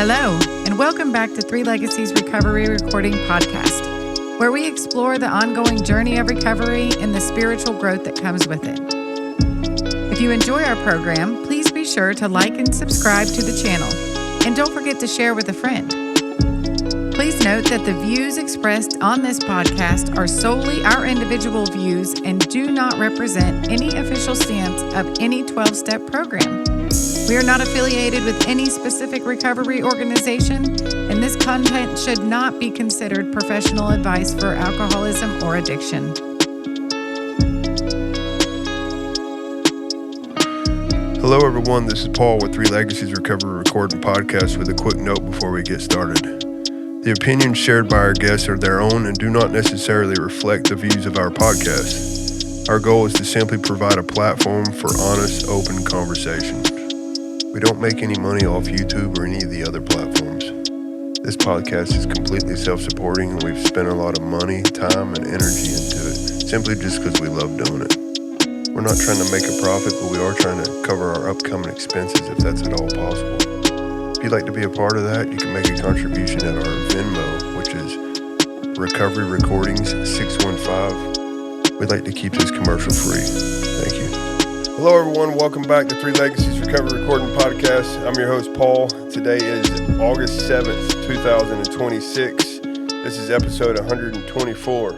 Hello, and welcome back to Three Legacies Recovery Recording Podcast, where we explore the ongoing journey of recovery and the spiritual growth that comes with it. If you enjoy our program, please be sure to like and subscribe to the channel, and don't forget to share with a friend. Please note that the views expressed on this podcast are solely our individual views and do not represent any official stance of any 12-step program. We are not affiliated with any specific recovery organization, and this content should not be considered professional advice for alcoholism or addiction. Hello everyone, this is Paul with Three Legacies Recovery Recording Podcast with a quick note before we get started. The opinions shared by our guests are their own and do not necessarily reflect the views of our podcast. Our goal is to simply provide a platform for honest, open conversation. We don't make any money off YouTube or any of the other platforms. This podcast is completely self-supporting and we've spent a lot of money, time, and energy into it, simply just because we love doing it. We're not trying to make a profit, but we are trying to cover our upcoming expenses if that's at all possible. If you'd like to be a part of that, you can make a contribution at our Venmo, which is Recovery Recordings 615. We'd like to keep this commercial free. Thank you. Hello everyone, welcome back to Three Legacies Recovery Recording Podcast. I'm your host Paul. Today is August 7th, 2026. This is episode 124.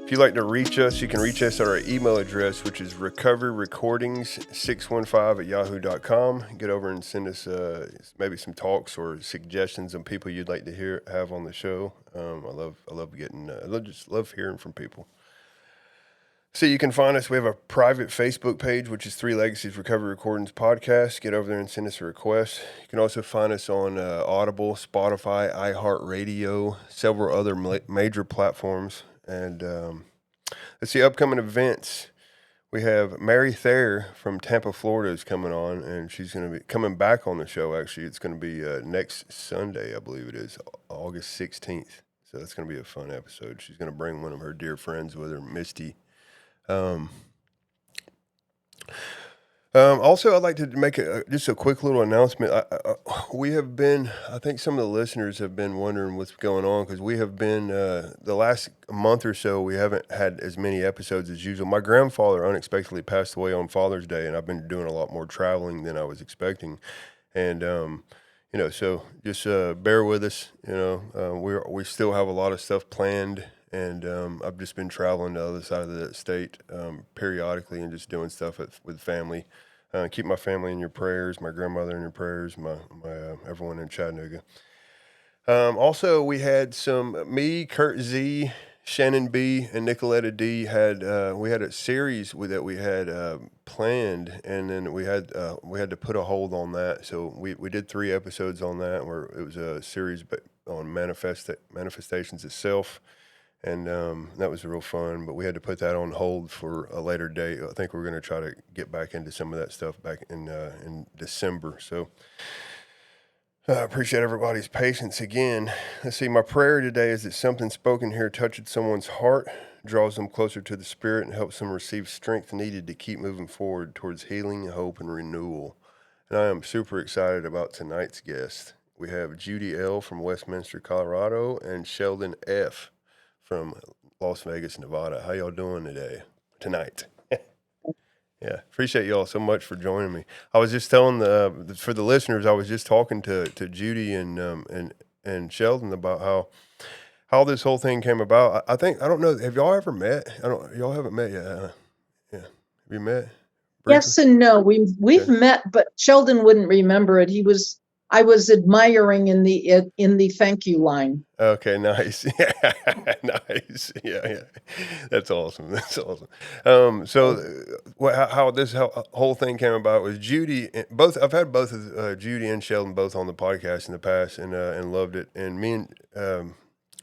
If you'd like to reach us, you can reach us at our email address, which is recoveryrecordings615@yahoo.com. Get over and send us maybe some talks or suggestions on people you'd like to have on the show. I love hearing from people. So you can find us. We have a private Facebook page, which is Three Legacies Recovery Recordings Podcast. Get over there and send us a request. You can also find us on Audible, Spotify, iHeartRadio, several other major platforms. And let's see, upcoming events. We have Mary Thayer from Tampa, Florida is coming on, and she's going to be coming back on the show, actually. It's going to be next Sunday, I believe it is, August 16th. So that's going to be a fun episode. She's going to bring one of her dear friends with her, Misty. Also, I'd like to make just a quick little announcement. I think some of the listeners have been wondering what's going on because we have been, the last month or so, we haven't had as many episodes as usual. My grandfather unexpectedly passed away on Father's Day, and I've been doing a lot more traveling than I was expecting. And, so just bear with us. We still have a lot of stuff planned. And I've just been traveling to the other side of the state periodically and just doing stuff with family. Keep my family in your prayers, my grandmother in your prayers, my everyone in Chattanooga. Also, we had me, Kurt Z, Shannon B, and Nicoletta D we had a series that we had planned, and then we had to put a hold on that. So we did 3 episodes on that, where it was a series on manifestations of self. And that was real fun, but we had to put that on hold for a later date. I think we're going to try to get back into some of that stuff back in December. So I appreciate everybody's patience again. Let's see, my prayer today is that something spoken here touches someone's heart, draws them closer to the Spirit, and helps them receive strength needed to keep moving forward towards healing, hope, and renewal. And I am super excited about tonight's guest. We have Judy L from Westminster, Colorado, and Sheldon F from Las Vegas, Nevada. How y'all doing tonight? Yeah, appreciate y'all so much for joining me. I was just telling for the listeners, I was just talking to Judy and Sheldon about how this whole thing came about. I don't know. Have y'all ever met? Y'all haven't met yet. Yeah, have you met? Briefly? Yes and no. We've met, but Sheldon wouldn't remember it. I was admiring in the thank you line. Okay, nice. Nice. Yeah. That's awesome. How this whole thing came about was Judy. I've had both of Judy and Sheldon both on the podcast in the past, and loved it. And me and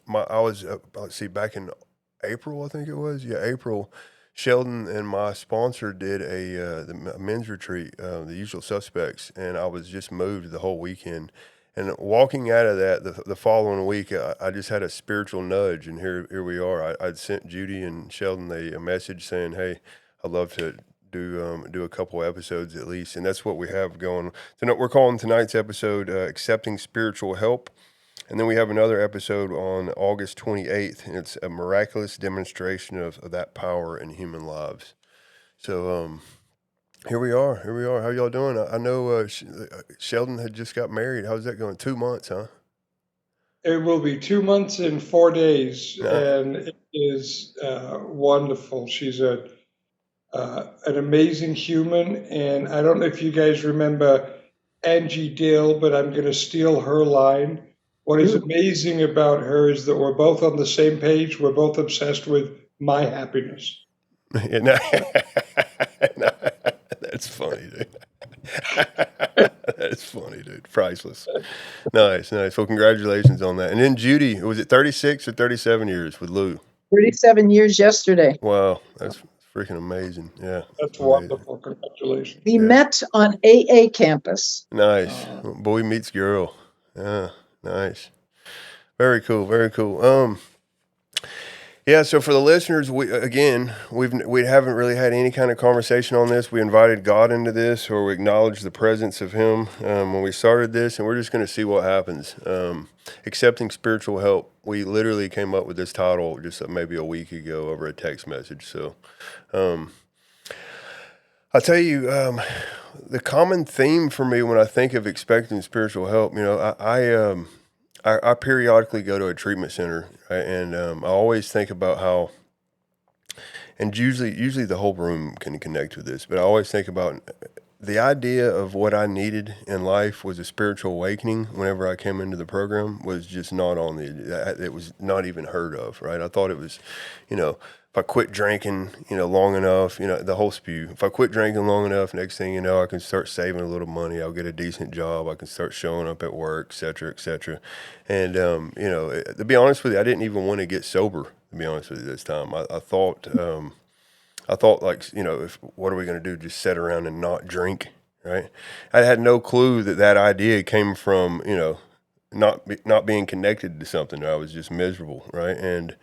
I was back in April, I think it was. Yeah, April. Sheldon and my sponsor did the men's retreat, the Usual Suspects, and I was just moved the whole weekend. And walking out of that, the following week, I just had a spiritual nudge, and here we are. I'd sent Judy and Sheldon a message saying, "Hey, I'd love to do a couple episodes at least, and that's what we have going. So we're calling tonight's episode "Accepting Spiritual Help," and then we have another episode on August 28th, and it's a miraculous demonstration of that power in human lives. So here we are. How y'all doing? I know Sheldon had just got married. How's that going? 2 months, huh? It will be 2 months and 4 days, Nice. and it is wonderful. She's an amazing human, and I don't know if you guys remember Angie Dill, but I'm going to steal her line. What is amazing about her is that we're both on the same page. We're both obsessed with my happiness. Yeah, no, no, that's funny, dude. That's funny, dude. Priceless. Nice. Well, congratulations on that. And then Judy, was it 36 or 37 years with Lou? 37 years yesterday. Wow, that's freaking amazing. Yeah, That's wonderful. Congratulations. We met on AA campus. Nice. Boy meets girl. Yeah, nice. Very cool. Yeah, so for the listeners, we haven't really had any kind of conversation on this. We invited God into this, or we acknowledged the presence of Him when we started this, and we're just going to see what happens. Accepting spiritual help. We literally came up with this title just maybe a week ago over a text message. So I'll tell you, the common theme for me when I think of expecting spiritual help, I periodically go to a treatment center, right? And I always think about how, and usually the whole room can connect with this, but I always think about the idea of what I needed in life was a spiritual awakening. Whenever I came into the program, was just not on it was not even heard of, right? I thought it was, if I quit drinking, long enough, the whole spew. If I quit drinking long enough, next thing you know, I can start saving a little money. I'll get a decent job. I can start showing up at work, et cetera, et cetera. And, to be honest with you, I didn't even want to get sober, to be honest with you, this time. I thought like, what are we going to do? Just sit around and not drink, right? I had no clue that idea came from, not being connected to something. I was just miserable, right? And,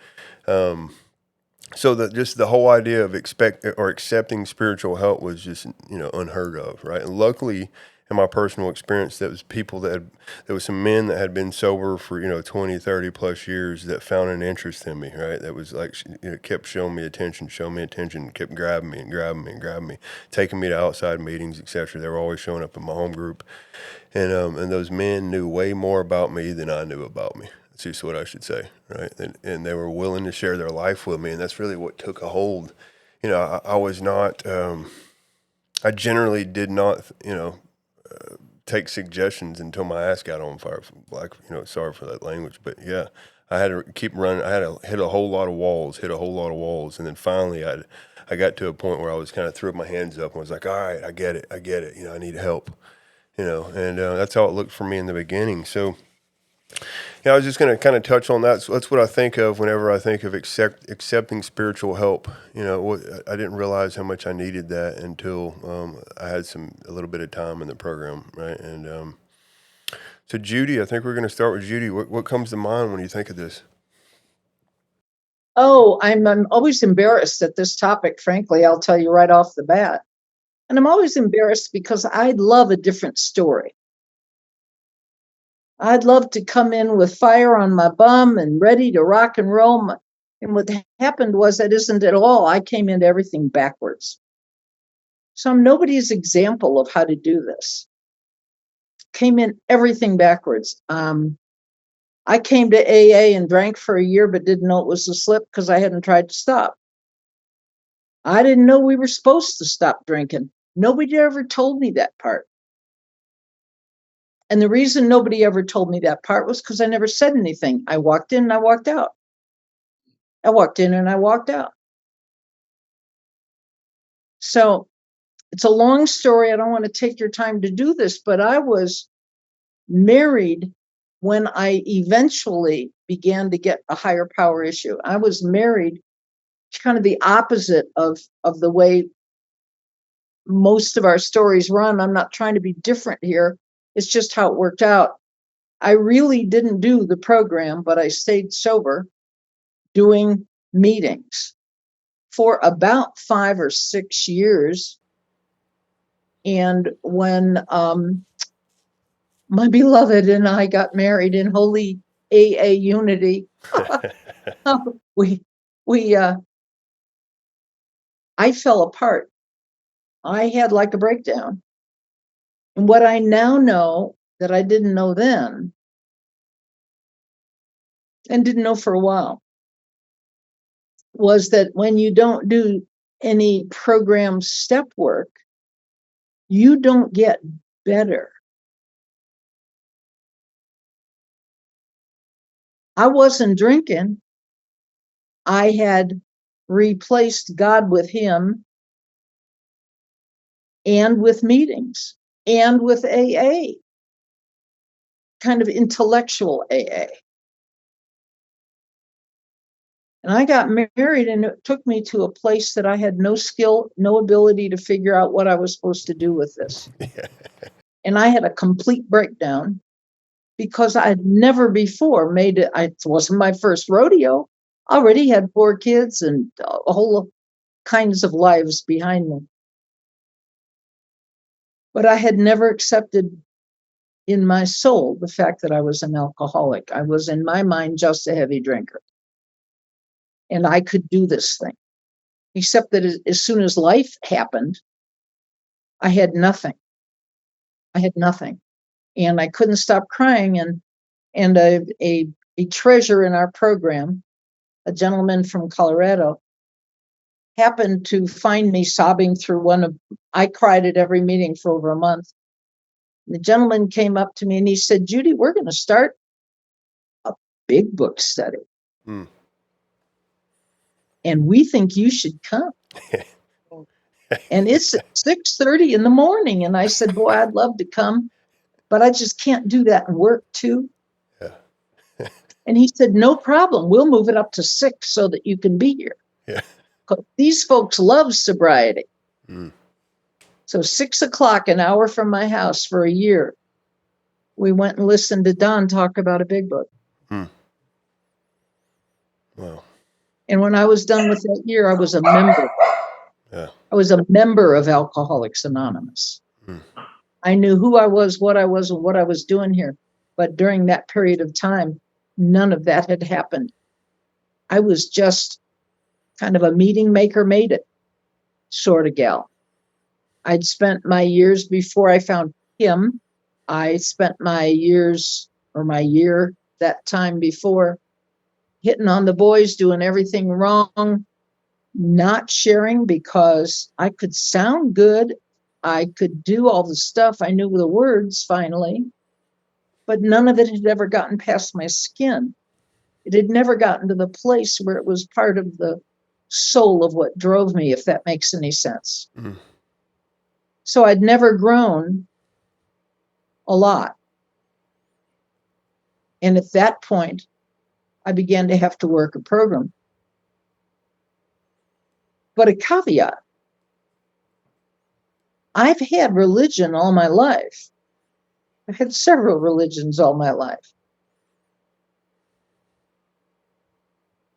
so just the whole idea of accepting spiritual help was just, unheard of, right? And luckily, in my personal experience, there was some men that had been sober for, 20, 30 plus years that found an interest in me, right? That was like, kept showing me attention, kept grabbing me, taking me to outside meetings, et cetera. They were always showing up in my home group. And those men knew way more about me than I knew about me. That's just what I should say, right? And they were willing to share their life with me, and that's really what took a hold. I was not, I generally did not, take suggestions until my ass got on fire. Sorry for that language, but yeah, I had to keep running. I had to hit a whole lot of walls, and then finally I got to a point where I was kind of threw my hands up and was like, all right, I get it. I need help, and that's how it looked for me in the beginning. So, I was just going to kind of touch on that. So that's what I think of whenever I think of accepting spiritual help. I didn't realize how much I needed that until I had a little bit of time in the program, right? And so Judy, I think we're going to start with Judy. What comes to mind when you think of this? Oh, I'm always embarrassed at this topic, frankly, I'll tell you right off the bat. And I'm always embarrassed because I love a different story. I'd love to come in with fire on my bum and ready to rock and roll. And what happened was that isn't at all. I came into everything backwards. So I'm nobody's example of how to do this. Came in everything backwards. I came to AA and drank for a year, but didn't know it was a slip because I hadn't tried to stop. I didn't know we were supposed to stop drinking. Nobody ever told me that part. And the reason nobody ever told me that part was because I never said anything. I walked in and I walked out. I walked in and I walked out. So it's a long story. I don't want to take your time to do this, but I was married when I eventually began to get a higher power issue. I was married kind of the opposite of the way most of our stories run. I'm not trying to be different here. It's just how it worked out. I really didn't do the program, but I stayed sober doing meetings for about 5 or 6 years. And when my beloved and I got married in holy AA unity, I fell apart. I had like a breakdown. And what I now know that I didn't know then and didn't know for a while was that when you don't do any program step work, you don't get better. I wasn't drinking. I had replaced God with Him and with meetings and with AA, kind of intellectual AA. And I got married, and it took me to a place that I had no skill, no ability to figure out what I was supposed to do with this. Yeah. And I had a complete breakdown because I had never before made it. It wasn't my first rodeo. I already had 4 kids and a whole kinds of lives behind me. But I had never accepted in my soul the fact that I was an alcoholic. I was, in my mind, just a heavy drinker. And I could do this thing. Except that as soon as life happened, I had nothing. I had nothing. And I couldn't stop crying. And a treasure in our program, a gentleman from Colorado, happened to find me sobbing through I cried at every meeting for over a month. The gentleman came up to me and he said, "Judy, we're going to start a big book study. Mm. And we think you should come." And it's at 6:30 in the morning. And I said, "Boy, I'd love to come, but I just can't do that and work too." Yeah. And he said, "No problem. We'll move it up to 6 so that you can be here." Yeah. These folks love sobriety. Mm. So 6:00, an hour from my house for a year, we went and listened to Don talk about a big book. Mm. Wow. And when I was done with that year, I was a member. Yeah. I was a member of Alcoholics Anonymous. Mm. I knew who I was, and what I was doing here. But during that period of time, none of that had happened. I was just kind of a meeting maker, made it sort of gal. I'd spent my years before I found him. I spent my year that time before hitting on the boys, doing everything wrong, not sharing because I could sound good. I could do all the stuff. I knew the words finally, but none of it had ever gotten past my skin. It had never gotten to the place where it was part of the soul of what drove me, if that makes any sense. Mm. So I'd never grown a lot. And at that point, I began to have to work a program. But a caveat, I've had religion all my life. I've had several religions all my life.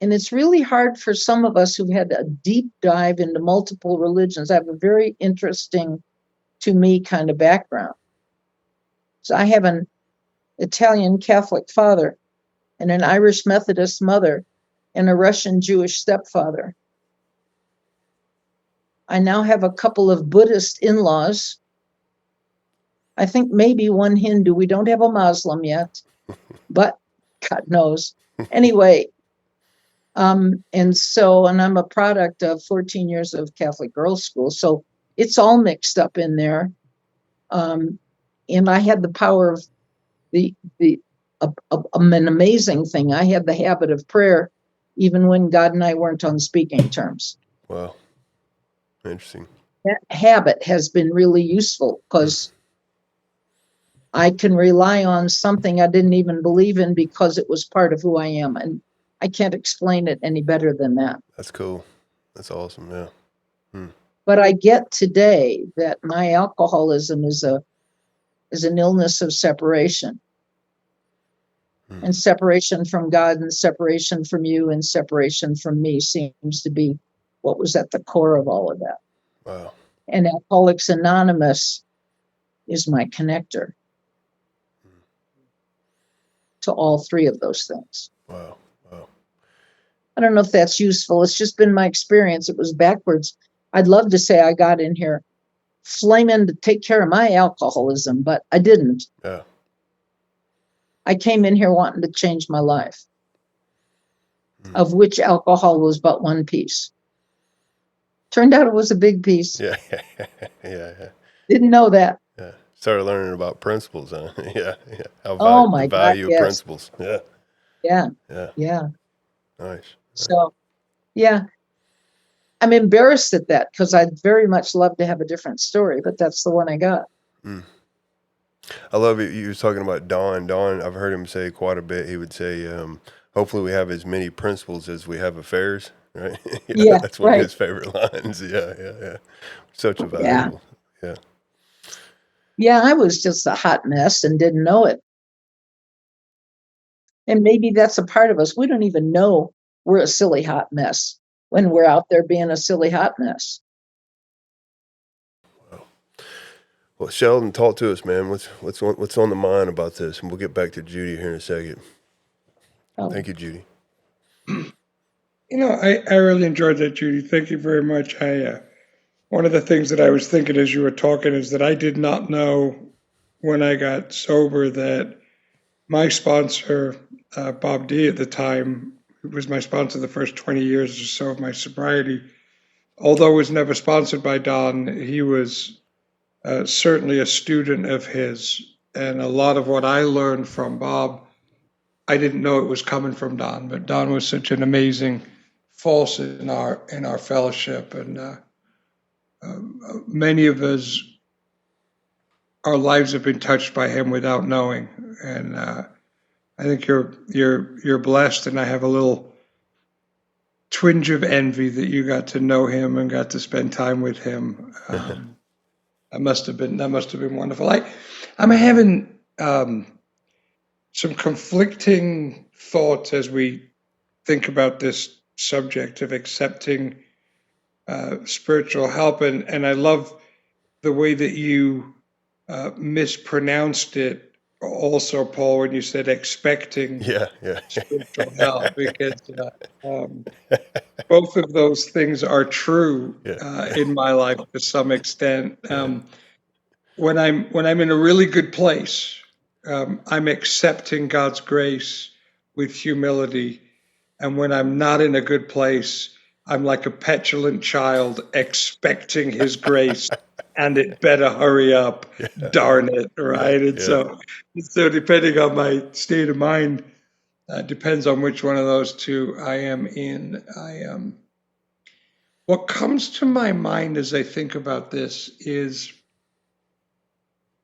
And it's really hard for some of us who've had a deep dive into multiple religions. I have a very interesting, to me, kind of background. So I have an Italian Catholic father and an Irish Methodist mother and a Russian Jewish stepfather. I now have a couple of Buddhist in-laws. I think maybe one Hindu. We don't have a Muslim yet, but God knows. Anyway, and I'm a product of 14 years of Catholic girls' school, so it's all mixed up in there. And I had the power of an amazing thing. I had the habit of prayer, even when God and I weren't on speaking terms. Wow. Interesting. That habit has been really useful because I can rely on something I didn't even believe in because it was part of who I am. And I can't explain it any better than that. That's cool. That's awesome. Yeah. Hmm. But I get today that my alcoholism is an illness of separation. And separation from God and separation from you and separation from me seems to be what was at the core of all of that. Wow. And Alcoholics Anonymous is my connector to all three of those things. Wow. Wow. I don't know if that's useful. It's just been my experience. It was backwards. I'd love to say I got in here flaming to take care of my alcoholism, but I didn't. Yeah. I came in here wanting to change my life, of which alcohol was but one piece. Turned out it was a big piece. Yeah. Yeah. Didn't know that. Yeah. Started learning about principles, huh? Yeah. Yeah. Oh my The God, value of yes. principles. Yeah. Yeah. Yeah. Yeah. Nice. So, yeah, I'm embarrassed at that because I'd very much love to have a different story, but that's the one I got. I love it. You were talking about Don. Don, I've heard him say quite a bit. He would say, hopefully we have as many principles as we have affairs, right? Yeah, That's one right. of his favorite lines. Yeah. Such a Yeah. valuable. Yeah. Yeah, I was just a hot mess and didn't know it. And maybe that's a part of us. We don't even know we're a silly hot mess when we're out there being a silly hot mess. Well, Sheldon, talk to us, man. What's on the mind about this? And we'll get back to Judy here in a second. Oh, Thank you, Judy. I really enjoyed that, Judy. Thank you very much. One of the things that I was thinking as you were talking is that I did not know when I got sober that my sponsor, Bob D. at the time, who was my sponsor the first 20 years or so of my sobriety, although was never sponsored by Don, he was certainly a student of his. And a lot of what I learned from Bob, I didn't know it was coming from Don, but Don was such an amazing force in our fellowship. And many of us, our lives have been touched by him without knowing. And I think you're blessed, and I have a little twinge of envy that you got to know him and got to spend time with him. That must have been wonderful. I'm having some conflicting thoughts as we think about this subject of accepting spiritual help, and I love the way that you mispronounced it also, Paul, when you said expecting Yeah. spiritual help, because both of those things are true in my life to some extent. When I'm in a really good place, I'm accepting God's grace with humility, and when I'm not in a good place, I'm like a petulant child expecting His grace, and it better hurry up. Darn it, right? And so depending on my state of mind, depends on which one of those two I am in. What comes to my mind as I think about this is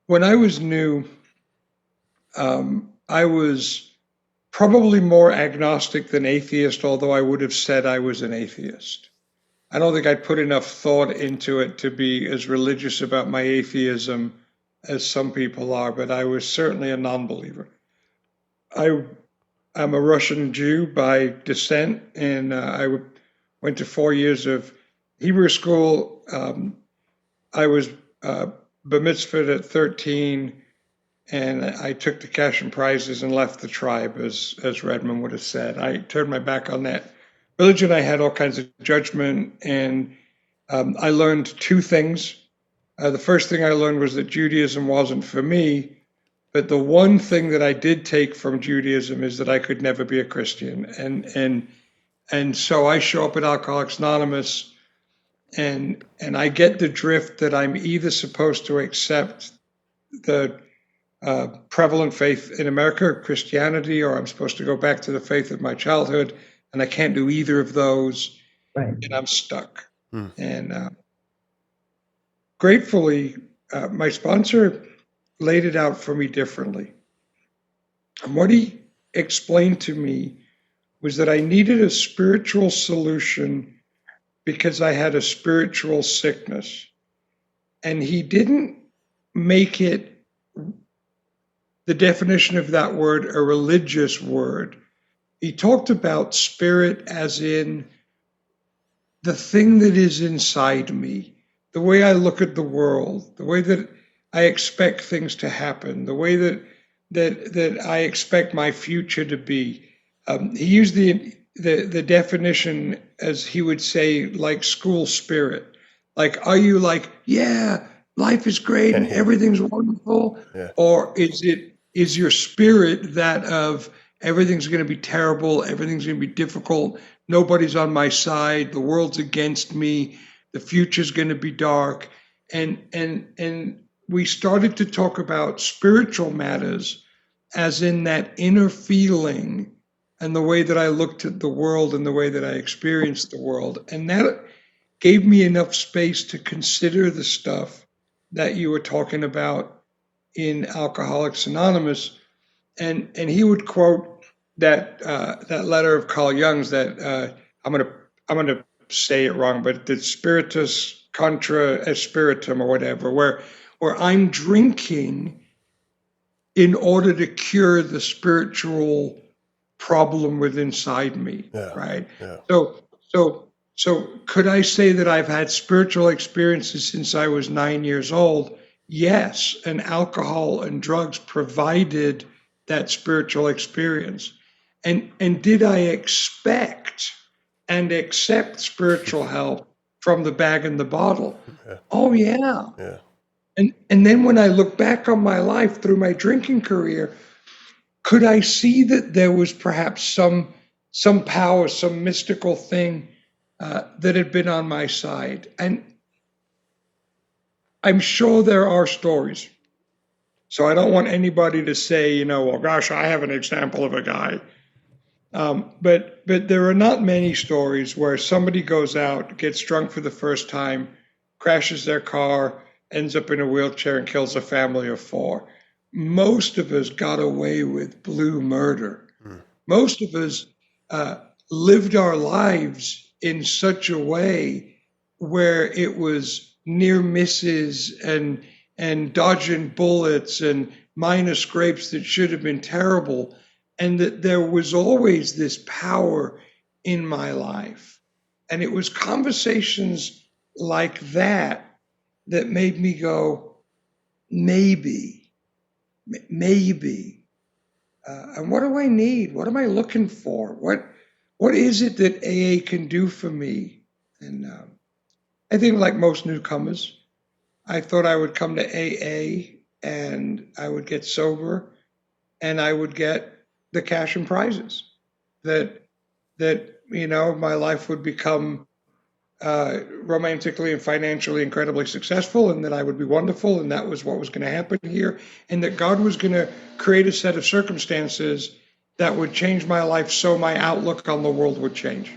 when I was new, I was probably more agnostic than atheist, although I would have said I was an atheist. I don't think I'd put enough thought into it to be as religious about my atheism as some people are, but I was certainly a non-believer. I'm a Russian Jew by descent, and I went to 4 years of Hebrew school. I was bar mitzvahed at 13, and I took the cash and prizes and left the tribe, as Redmond would have said. I turned my back on that religion. I had all kinds of judgment, and I learned two things. The first thing I learned was that Judaism wasn't for me, but the one thing that I did take from Judaism is that I could never be a Christian. And so I show up at Alcoholics Anonymous, and I get the drift that I'm either supposed to accept the prevalent faith in America, Christianity, or I'm supposed to go back to the faith of my childhood, and I can't do either of those, right. And I'm stuck. And gratefully, my sponsor laid it out for me differently. And what he explained to me was that I needed a spiritual solution because I had a spiritual sickness. And he didn't make it, the definition of that word, a religious word. He talked about spirit as in the thing that is inside me, the way I look at the world, the way that I expect things to happen, the way that I expect my future to be. He used the definition, as he would say, like school spirit. Like, are you like, yeah, life is great and everything's wonderful? Yeah. Or is your spirit that of everything's going to be terrible, everything's going to be difficult, nobody's on my side, the world's against me, the future's going to be dark, and we started to talk about spiritual matters, as in that inner feeling and the way that I looked at the world and the way that I experienced the world. And that gave me enough space to consider the stuff that you were talking about in Alcoholics Anonymous. And he would quote that letter of Carl Jung's that I'm gonna say it wrong, but the spiritus contra spiritum or whatever, where I'm drinking in order to cure the spiritual problem within inside me, right? Yeah. So could I say that I've had spiritual experiences since I was 9 years old? Yes, and alcohol and drugs provided that spiritual experience. And did I expect and accept spiritual help from the bag and the bottle? Yeah. Oh yeah. Yeah. And then when I look back on my life through my drinking career, could I see that there was perhaps some power, some mystical thing that had been on my side? And I'm sure there are stories. So I don't want anybody to say, well, gosh, I have an example of a guy. But there are not many stories where somebody goes out, gets drunk for the first time, crashes their car, ends up in a wheelchair and kills a family of 4. Most of us got away with blue murder. Most of us lived our lives in such a way where it was near misses and dodging bullets and minor scrapes that should have been terrible. And that there was always this power in my life. And it was conversations like that made me go, maybe. And what do I need? What am I looking for? What is it that AA can do for me? And I think, like most newcomers, I thought I would come to AA and I would get sober and I would get the cash and prizes, that my life would become romantically and financially incredibly successful, and that I would be wonderful, and that was what was going to happen here, and that God was going to create a set of circumstances that would change my life so my outlook on the world would change.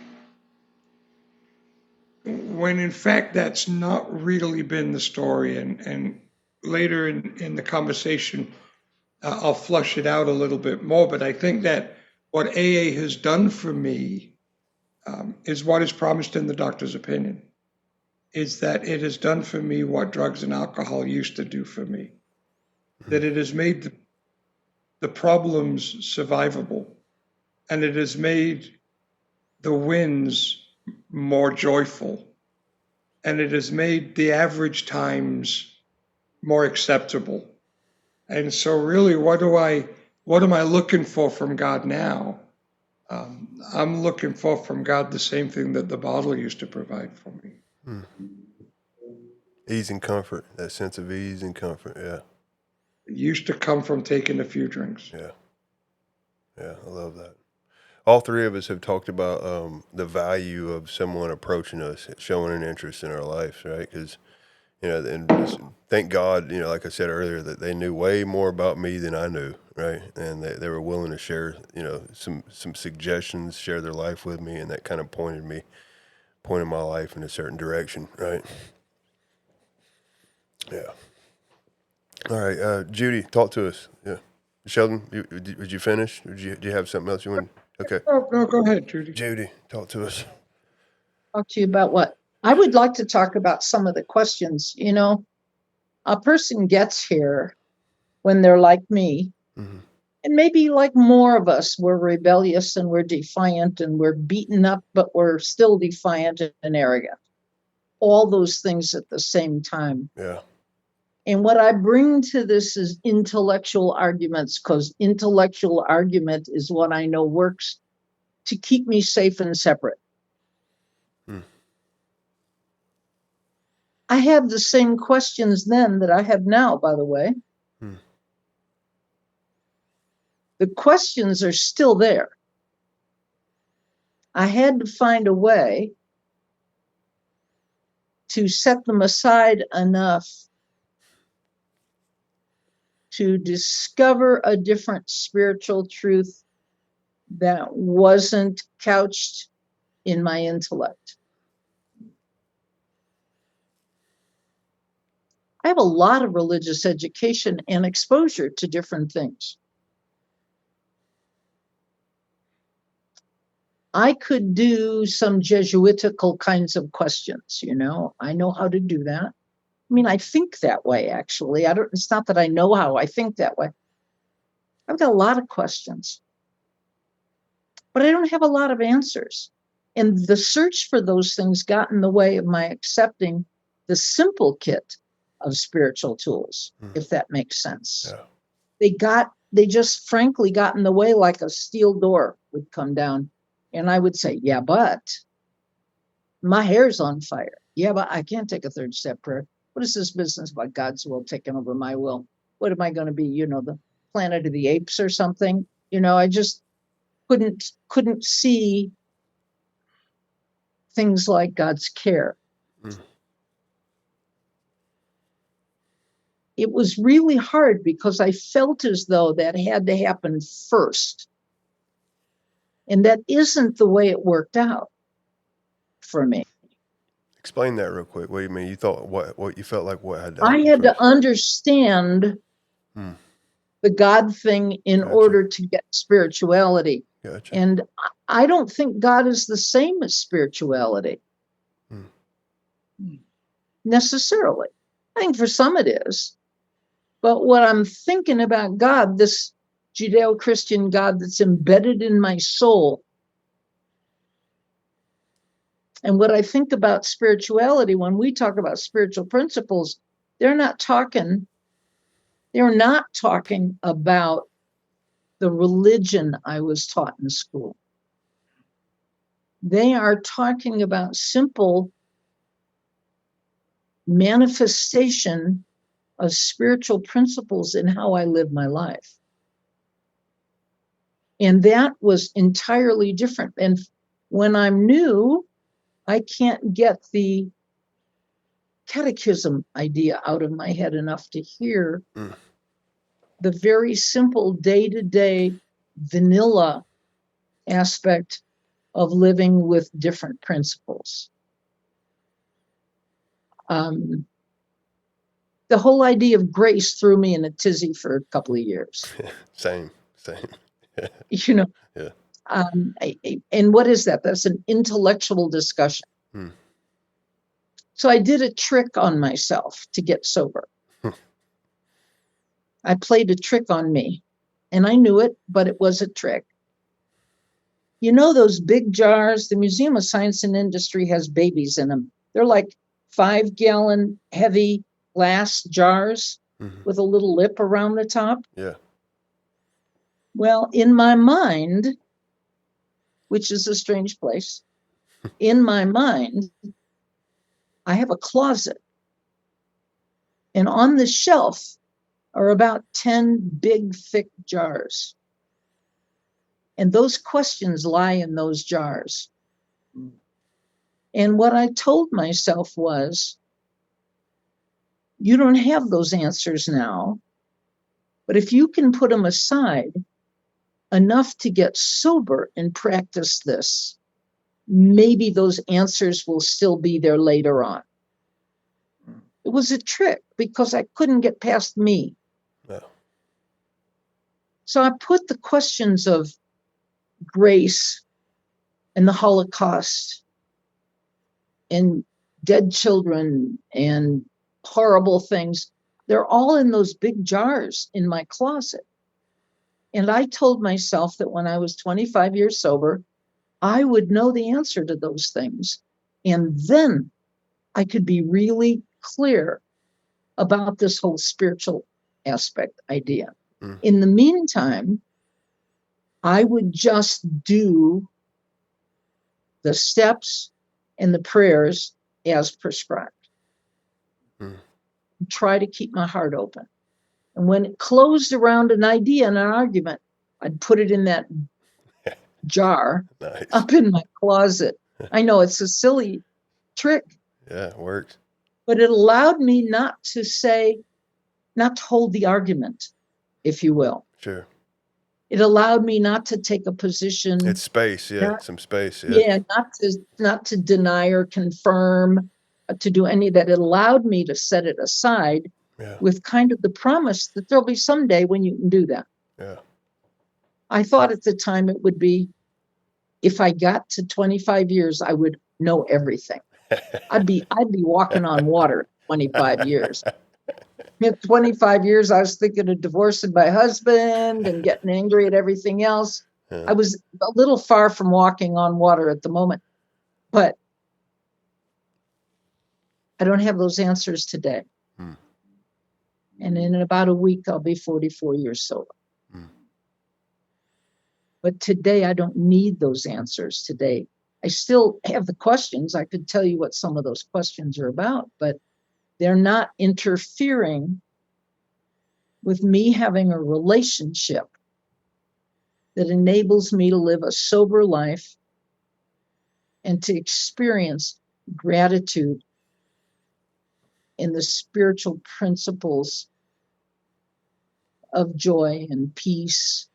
When in fact that's not really been the story, and later in the conversation I'll flush it out a little bit more, but I think that what AA has done for me is what is promised in the doctor's opinion, is that it has done for me what drugs and alcohol used to do for me, that it has made the problems survivable, and it has made the wins more joyful, and it has made the average times more acceptable. And so really, what am I looking for from God now? I'm looking for from God the same thing that the bottle used to provide for me. Ease and comfort, that sense of ease and comfort, yeah. It used to come from taking a few drinks. Yeah. Yeah, I love that. All three of us have talked about the value of someone approaching us, showing an interest in our lives, right? Because, and thank God, like I said earlier, that they knew way more about me than I knew, right? And they were willing to share, some suggestions, share their life with me, and that kind of pointed my life in a certain direction, right? Yeah. All right, Judy, talk to us. Yeah. Sheldon, did you finish? Or do you have something else you want? Okay. No, go ahead, Judy. Judy, talk to us. Talk to you about what? I would like to talk about some of the questions. A person gets here when they're like me, Mm-hmm. and maybe like more of us, we're rebellious and we're defiant and we're beaten up, but we're still defiant and arrogant. all those things at the same time. Yeah. And what I bring to this is intellectual arguments, because intellectual argument is what I know works to keep me safe and separate. I had the same questions then that I have now, by the way. The questions are still there. I had to find a way to set them aside enough to discover a different spiritual truth that wasn't couched in my intellect. I have a lot of religious education and exposure to different things. I could do some Jesuitical kinds of questions, you know. I know how to do that. I mean, I think that way, actually. It's not that I know how, I think that way. I've got a lot of questions, but I don't have a lot of answers. And the search for those things got in the way of my accepting the simple kit of spiritual tools, if that makes sense. Yeah. They just frankly got in the way, like a steel door would come down. And I would say, yeah, but my hair's on fire. Yeah, but I can't take a third step prayer. What is this business about God's will taking over my will? What am I going to be? You know, the Planet of the Apes or something? You know, I just couldn't see things like God's care. It was really hard because I felt as though that had to happen first. And that isn't the way it worked out for me. Explain that real quick. What do you mean? You thought what you felt like what had to I happen had first? to understand the God thing in order to get spirituality. Gotcha. And I don't think God is the same as spirituality necessarily. I think for some it is. But what I'm thinking about God, this Judeo-Christian God that's embedded in my soul, and what I think about spirituality, when we talk about spiritual principles, they're not talking about the religion I was taught in school. They are talking about simple manifestation of spiritual principles in how I live my life. And that was entirely different. And when I'm new, I can't get the catechism idea out of my head enough to hear the very simple day-to-day vanilla aspect of living with different principles. The whole idea of grace threw me in a tizzy for a couple of years. Same. You know. Yeah. And what is that? That's an intellectual discussion. So I did a trick on myself to get sober. I played a trick on me, and I knew it, but it was a trick. You know those big jars? The Museum of Science and Industry has babies in them. They're like 5-gallon heavy glass jars with a little lip around the top. Yeah. Well, in my mind, which is a strange place, in my mind, I have a closet. And on the shelf are about 10 big, thick jars. And those questions lie in those jars. And what I told myself was, you don't have those answers now, but if you can put them aside enough to get sober and practice this, maybe those answers will still be there later on. It was a trick because I couldn't get past me. No. So I put the questions of grace and the Holocaust and dead children and horrible things. They're all in those big jars in my closet. And I told myself that when I was 25 years sober, I would know the answer to those things. And then I could be really clear about this whole spiritual aspect idea. In the meantime, I would just do the steps and the prayers as prescribed. Try to keep my heart open. And when it closed around an idea and an argument, I'd put it in that jar up in my closet. I know it's a silly trick. Yeah, it works. But it allowed me not to hold the argument, if you will. Sure. It allowed me not to take a position. It's space, some space. Yeah, not to deny or confirm, to do any of that. It allowed me to set it aside with kind of the promise that there'll be some day when you can do that. Yeah. I thought at the time it would be, if I got to 25 years, I would know everything. I'd be walking on water at 25 years. At 25 years, I was thinking of divorcing my husband and getting angry at everything else. I was a little far from walking on water at the moment, but I don't have those answers today. And in about a week, I'll be 44 years sober. But today, I don't need those answers today. I still have the questions. I could tell you what some of those questions are about, but they're not interfering with me having a relationship that enables me to live a sober life and to experience gratitude in the spiritual principles of joy and peace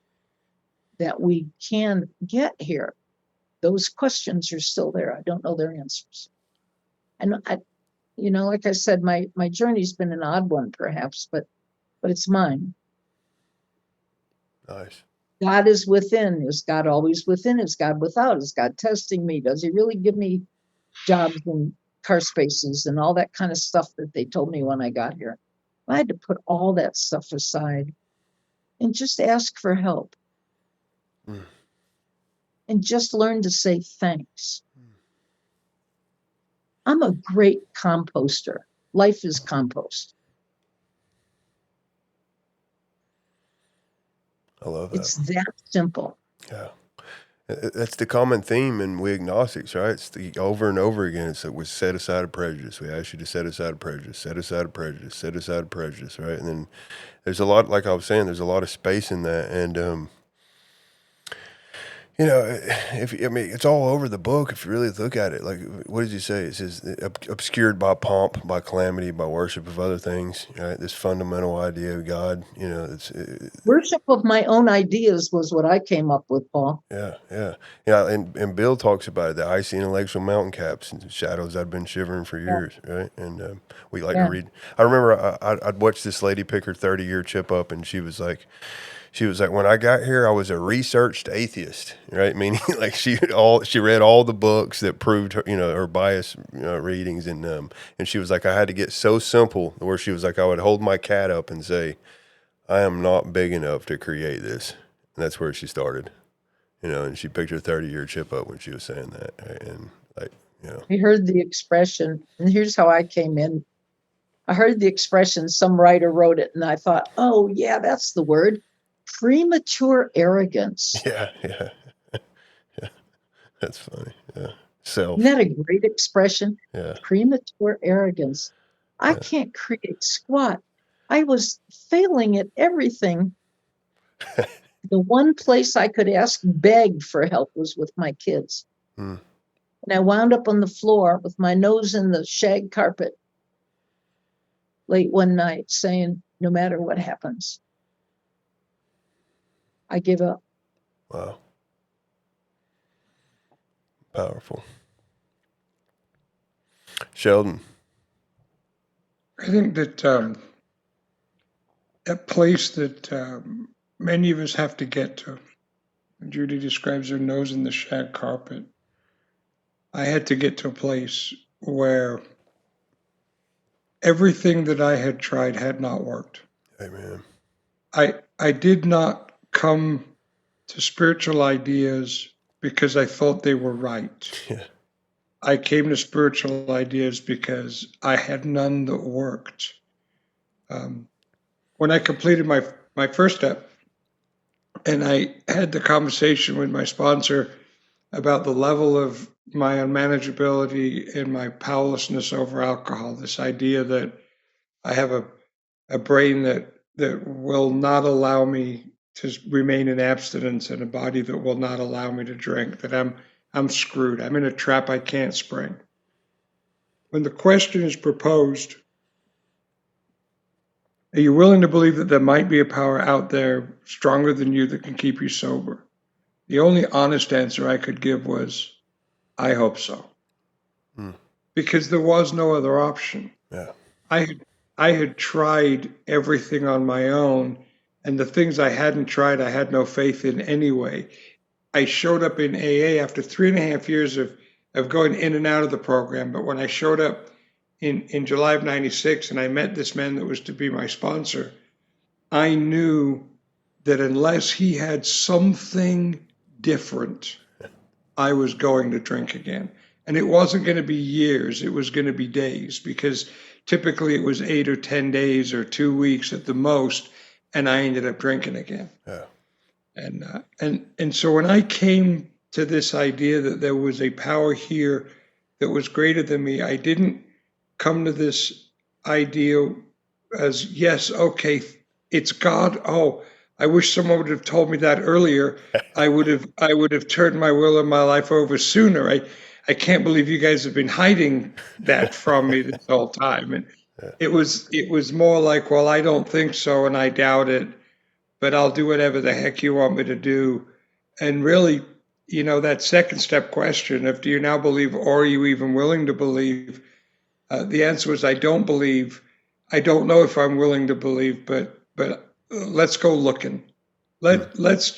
that we can get here. Those questions are still there. I don't know their answers. And like I said, my journey's been an odd one, perhaps, but it's mine. Nice. God is within. Is God always within? Is God without? Is God testing me? Does he really give me jobs and car spaces and all that kind of stuff that they told me when I got here? I had to put all that stuff aside and just ask for help. And just learn to say thanks. I'm a great composter. Life is compost. I love that. It's that simple. Yeah. That's the common theme in we agnostics, right? It's the over and over again. It's that we set aside a prejudice. We ask you to set aside a prejudice, set aside a prejudice, set aside a prejudice, right? And then there's a lot, like I was saying, there's a lot of space in that. And, it's all over the book if you really look at it. Like, what did you say? It says obscured by pomp, by calamity, by worship of other things, right? This fundamental idea of God, worship of my own ideas was what I came up with, Paul. Yeah. And Bill talks about it, the icy intellectual mountain caps and shadows I'd been shivering for years, right? And we like to read. I remember I'd watch this lady pick her 30-year chip up, and she was like, when I got here, I was a researched atheist, right? Meaning, like she read all the books that proved her, her bias readings, and she was like, I had to get so simple where she was like, I would hold my cat up and say, I am not big enough to create this, and that's where she started, and she picked her 30-year chip up when she was saying that, right? And I heard the expression, and here's how I came in. I heard the expression, some writer wrote it, and I thought, oh yeah, that's the word. Premature arrogance. Yeah. That's funny. Yeah. Self. Isn't that a great expression? Yeah. Premature arrogance. I can't create squat. I was failing at everything. The one place I could beg for help was with my kids. And I wound up on the floor with my nose in the shag carpet late one night saying, no matter what happens, I give up. Wow. Powerful. Sheldon. I think that a place that many of us have to get to, Judy describes her nose in the shag carpet. I had to get to a place where everything that I had tried had not worked. Amen. I did not come to spiritual ideas because I thought they were right. Yeah. I came to spiritual ideas because I had none that worked. When I completed my first step, and I had the conversation with my sponsor about the level of my unmanageability and my powerlessness over alcohol, this idea that I have a brain that will not allow me to remain in abstinence and a body that will not allow me to drink, that I'm screwed. I'm in a trap I can't spring. When the question is proposed, are you willing to believe that there might be a power out there stronger than you that can keep you sober? The only honest answer I could give was, I hope so. Because there was no other option. Yeah. I had tried everything on my own, and the things I hadn't tried, I had no faith in anyway. I showed up in AA after 3.5 years of going in and out of the program. But when I showed up in July of 96 and I met this man that was to be my sponsor, I knew that unless he had something different, I was going to drink again. And it wasn't going to be years, it was going to be days, because typically it was 8 or 10 days or 2 weeks at the most, and I ended up drinking again. Yeah. And so when I came to this idea that there was a power here that was greater than me, I didn't come to this idea as, yes, okay, it's God. Oh, I wish someone would have told me that earlier. I would have turned my will and my life over sooner. I can't believe you guys have been hiding that from me this whole time. And it was more like, well, I don't think so, and I doubt it, but I'll do whatever the heck you want me to do. And really, that second step question of, do you now believe, or are you even willing to believe? The answer was, I don't believe. I don't know if I'm willing to believe, but let's go looking. Let's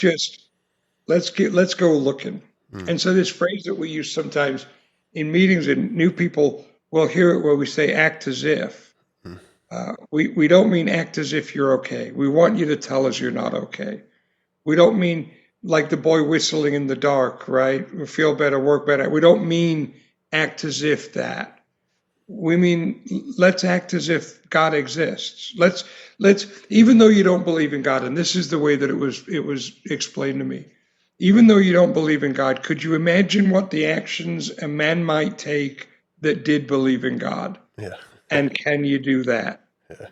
go looking. And so this phrase that we use sometimes in meetings, and new people will hear it where we say, act as if. We don't mean act as if you're okay. We want you to tell us you're not okay. We don't mean like the boy whistling in the dark, right? Feel better, work better. We don't mean act as if that. We mean, let's act as if God exists. Let's, even though you don't believe in God, and this is the way that it was explained to me. Even though you don't believe in God, could you imagine what the actions a man might take that did believe in God? Yeah. And can you do that? Yeah.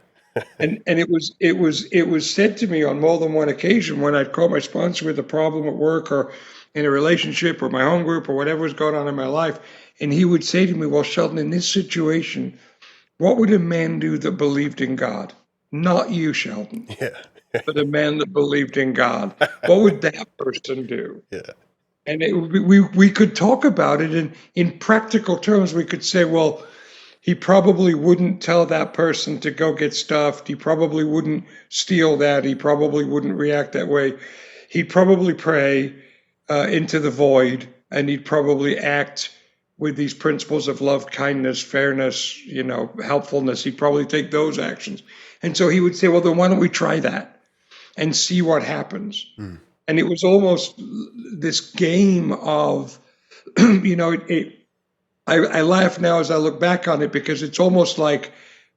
and it was said to me on more than one occasion when I'd call my sponsor with a problem at work or in a relationship or my home group or whatever was going on in my life. And he would say to me, well, Sheldon, in this situation, what would a man do that believed in God? Not you, Sheldon. Yeah. But a man that believed in God. What would that person do? Yeah. And we could talk about it, and in practical terms, we could say, well, he probably wouldn't tell that person to go get stuffed. He probably wouldn't steal that. He probably wouldn't react that way. He'd probably pray into the void, and he'd probably act with these principles of love, kindness, fairness, helpfulness. He'd probably take those actions. And so he would say, well, then why don't we try that and see what happens? And it was almost this game of, I laugh now as I look back on it, because it's almost like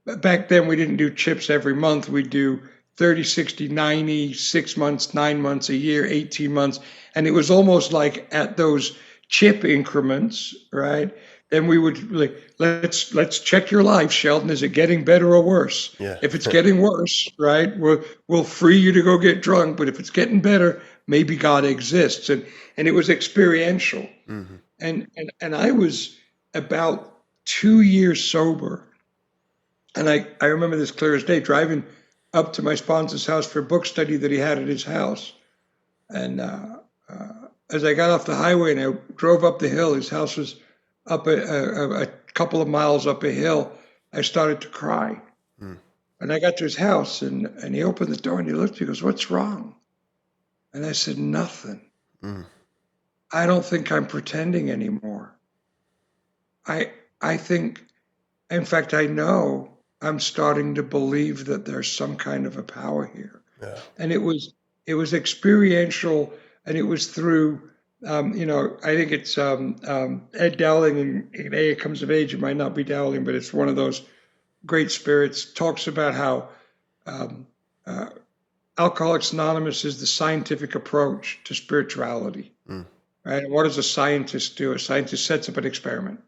back then we didn't do chips every month. We'd do 30, 60, 90, 6 months, 9 months, a year, 18 months. And it was almost like at those chip increments, right? Then we would let's check your life, Sheldon. Is it getting better or worse? Yeah. If it's getting worse, right, we'll free you to go get drunk. But if it's getting better, maybe God exists. And it was experiential. Mm-hmm. And I was about 2 years sober. And I remember this clear as day, driving up to my sponsor's house for a book study that he had at his house. And as I got off the highway and I drove up the hill, his house was up a couple of miles up a hill, I started to cry. And I got to his house and he opened the door and he looked at me, he goes, "What's wrong?" And I said, "Nothing. I don't think I'm pretending anymore. I think, in fact, I know I'm starting to believe that there's some kind of a power here." Yeah. And it was experiential, and it was through I think it's Ed Dowling in A Comes of Age. It might not be Dowling, but it's one of those great spirits. Talks about how um, uh, Alcoholics Anonymous is the scientific approach to spirituality. Mm. Right? And what does a scientist do? A scientist sets up an experiment.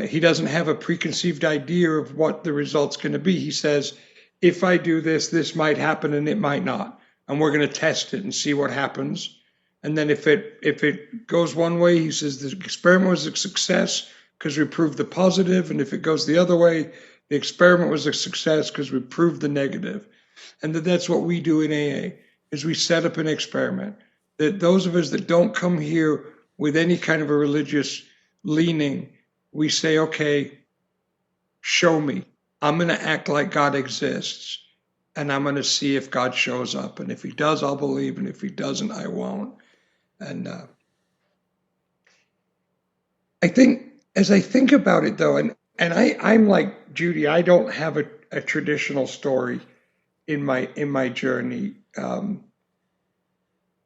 He doesn't have a preconceived idea of what the result's going to be. He says, if I do this, this might happen and it might not. And we're going to test it and see what happens. And then if it goes one way, he says the experiment was a success because we proved the positive. And if it goes the other way, the experiment was a success because we proved the negative. And that's what we do in AA, is we set up an experiment. That those of us that don't come here with any kind of a religious leaning, we say, okay, show me. I'm going to act like God exists, and I'm going to see if God shows up. And if he does, I'll believe. And if he doesn't, I won't. And I think, as I think about it, though, I'm like Judy, I don't have a traditional story in my journey.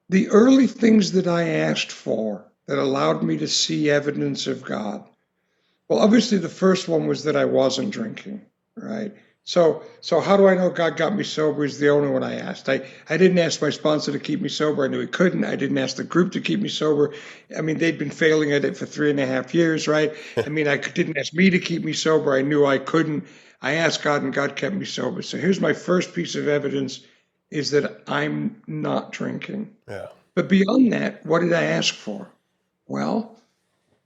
The early things that I asked for that allowed me to see evidence of God. Well, obviously, the first one was that I wasn't drinking, right? So how do I know God got me sober is the only one I asked. I didn't ask my sponsor to keep me sober. I knew he couldn't. I didn't ask the group to keep me sober. I mean, they'd been failing at it for 3.5 years, right? I mean, I didn't ask me to keep me sober. I knew I couldn't. I asked God and God kept me sober. So here's my first piece of evidence is that I'm not drinking. Yeah. But beyond that, what did I ask for? Well,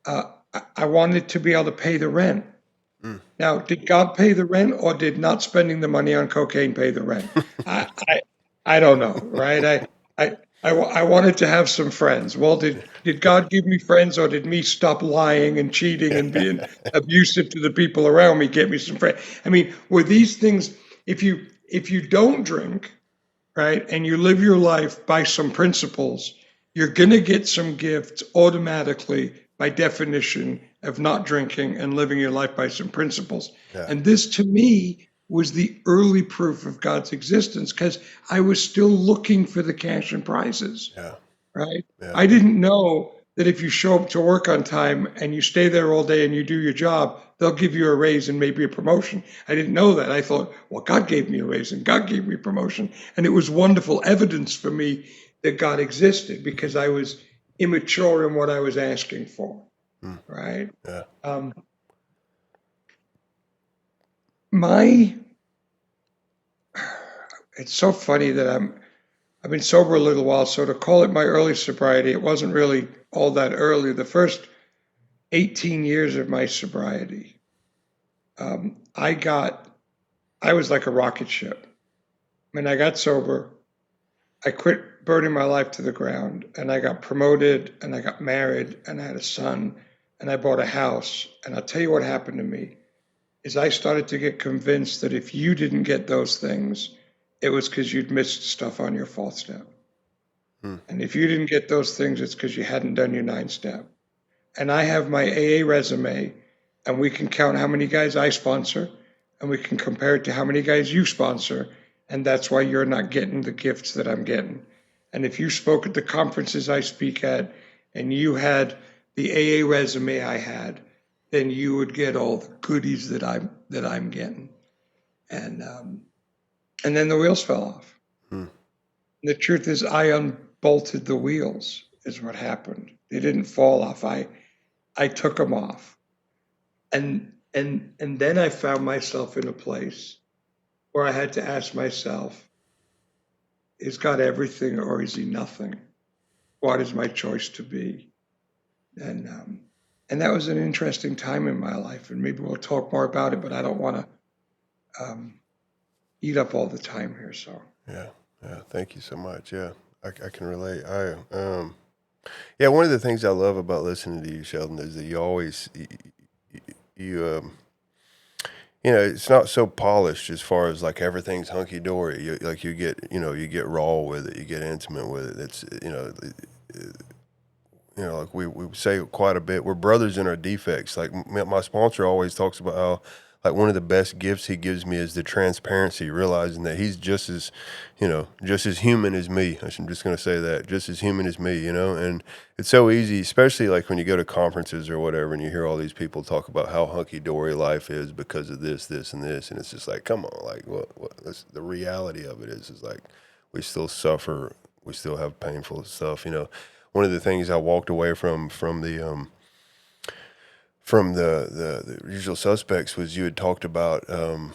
I wanted to be able to pay the rent. Now, did God pay the rent, or did not spending the money on cocaine pay the rent? I don't know, right? I wanted to have some friends. Well, did God give me friends, or did me stop lying and cheating and being abusive to the people around me get me some friends? I mean, were these things, if you don't drink, right, and you live your life by some principles, you're going to get some gifts automatically by definition of not drinking and living your life by some principles. Yeah. And this, to me, was the early proof of God's existence because I was still looking for the cash and prizes, Yeah. right? Yeah. I didn't know that if you show up to work on time and you stay there all day and you do your job, they'll give you a raise and maybe a promotion. I didn't know that. I thought, well, God gave me a raise and God gave me a promotion. And it was wonderful evidence for me that God existed because I was immature in what I was asking for, right? Yeah. It's so funny that I've been sober a little while, so to call it my early sobriety, it wasn't really all that early. The first 18 years of my sobriety, I was like a rocket ship. I mean, I got sober, I quit burning my life to the ground, and I got promoted, and I got married, and I had a son, and I bought a house. And I'll tell you what happened to me is I started to get convinced that if you didn't get those things, it was because you'd missed stuff on your 4th step. And if you didn't get those things, it's because you hadn't done your 9th step. And I have my AA resume, and we can count how many guys I sponsor, and we can compare it to how many guys you sponsor, and that's why you're not getting the gifts that I'm getting. And if you spoke at the conferences I speak at, and you had the AA resume I had, then you would get all the goodies that I'm getting. And then the wheels fell off. The truth is, I unbolted the wheels, is what happened. They didn't fall off. I took them off. And then I found myself in a place where I had to ask myself, is God everything or is he nothing? What is my choice to be? And that was an interesting time in my life, and maybe we'll talk more about it, but I don't want to eat up all the time here. So yeah, thank you so much. Yeah, I can relate. Yeah, one of the things I love about listening to you, Sheldon, is that you always it's not so polished as far as like everything's hunky dory. You get raw with it, you get intimate with it. It's like we say quite a bit. We're brothers in our defects. Like my sponsor always talks about how like one of the best gifts he gives me is the transparency, realizing that he's just as, just as human as me. I'm just going to say that, just as human as me, and it's so easy, especially like when you go to conferences or whatever, and you hear all these people talk about how hunky-dory life is because of this, and this, and it's just like, come on, like that's the reality of it is like we still suffer, we still have painful stuff. One of the things I walked away from the usual suspects was you had talked about how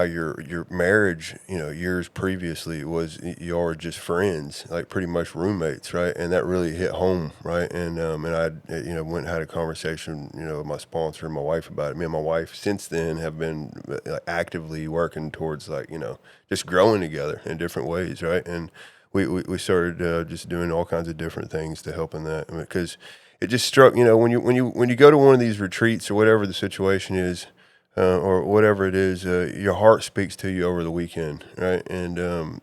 your marriage, years previously was you all were just friends, like pretty much roommates, right? And that really hit home, right? And I went and had a conversation, with my sponsor and my wife about it. Me and my wife since then have been actively working towards just growing together in different ways, right? And we started just doing all kinds of different things to help in that, because it just struck, when you go to one of these retreats or whatever the situation is, or whatever it is, your heart speaks to you over the weekend, right? And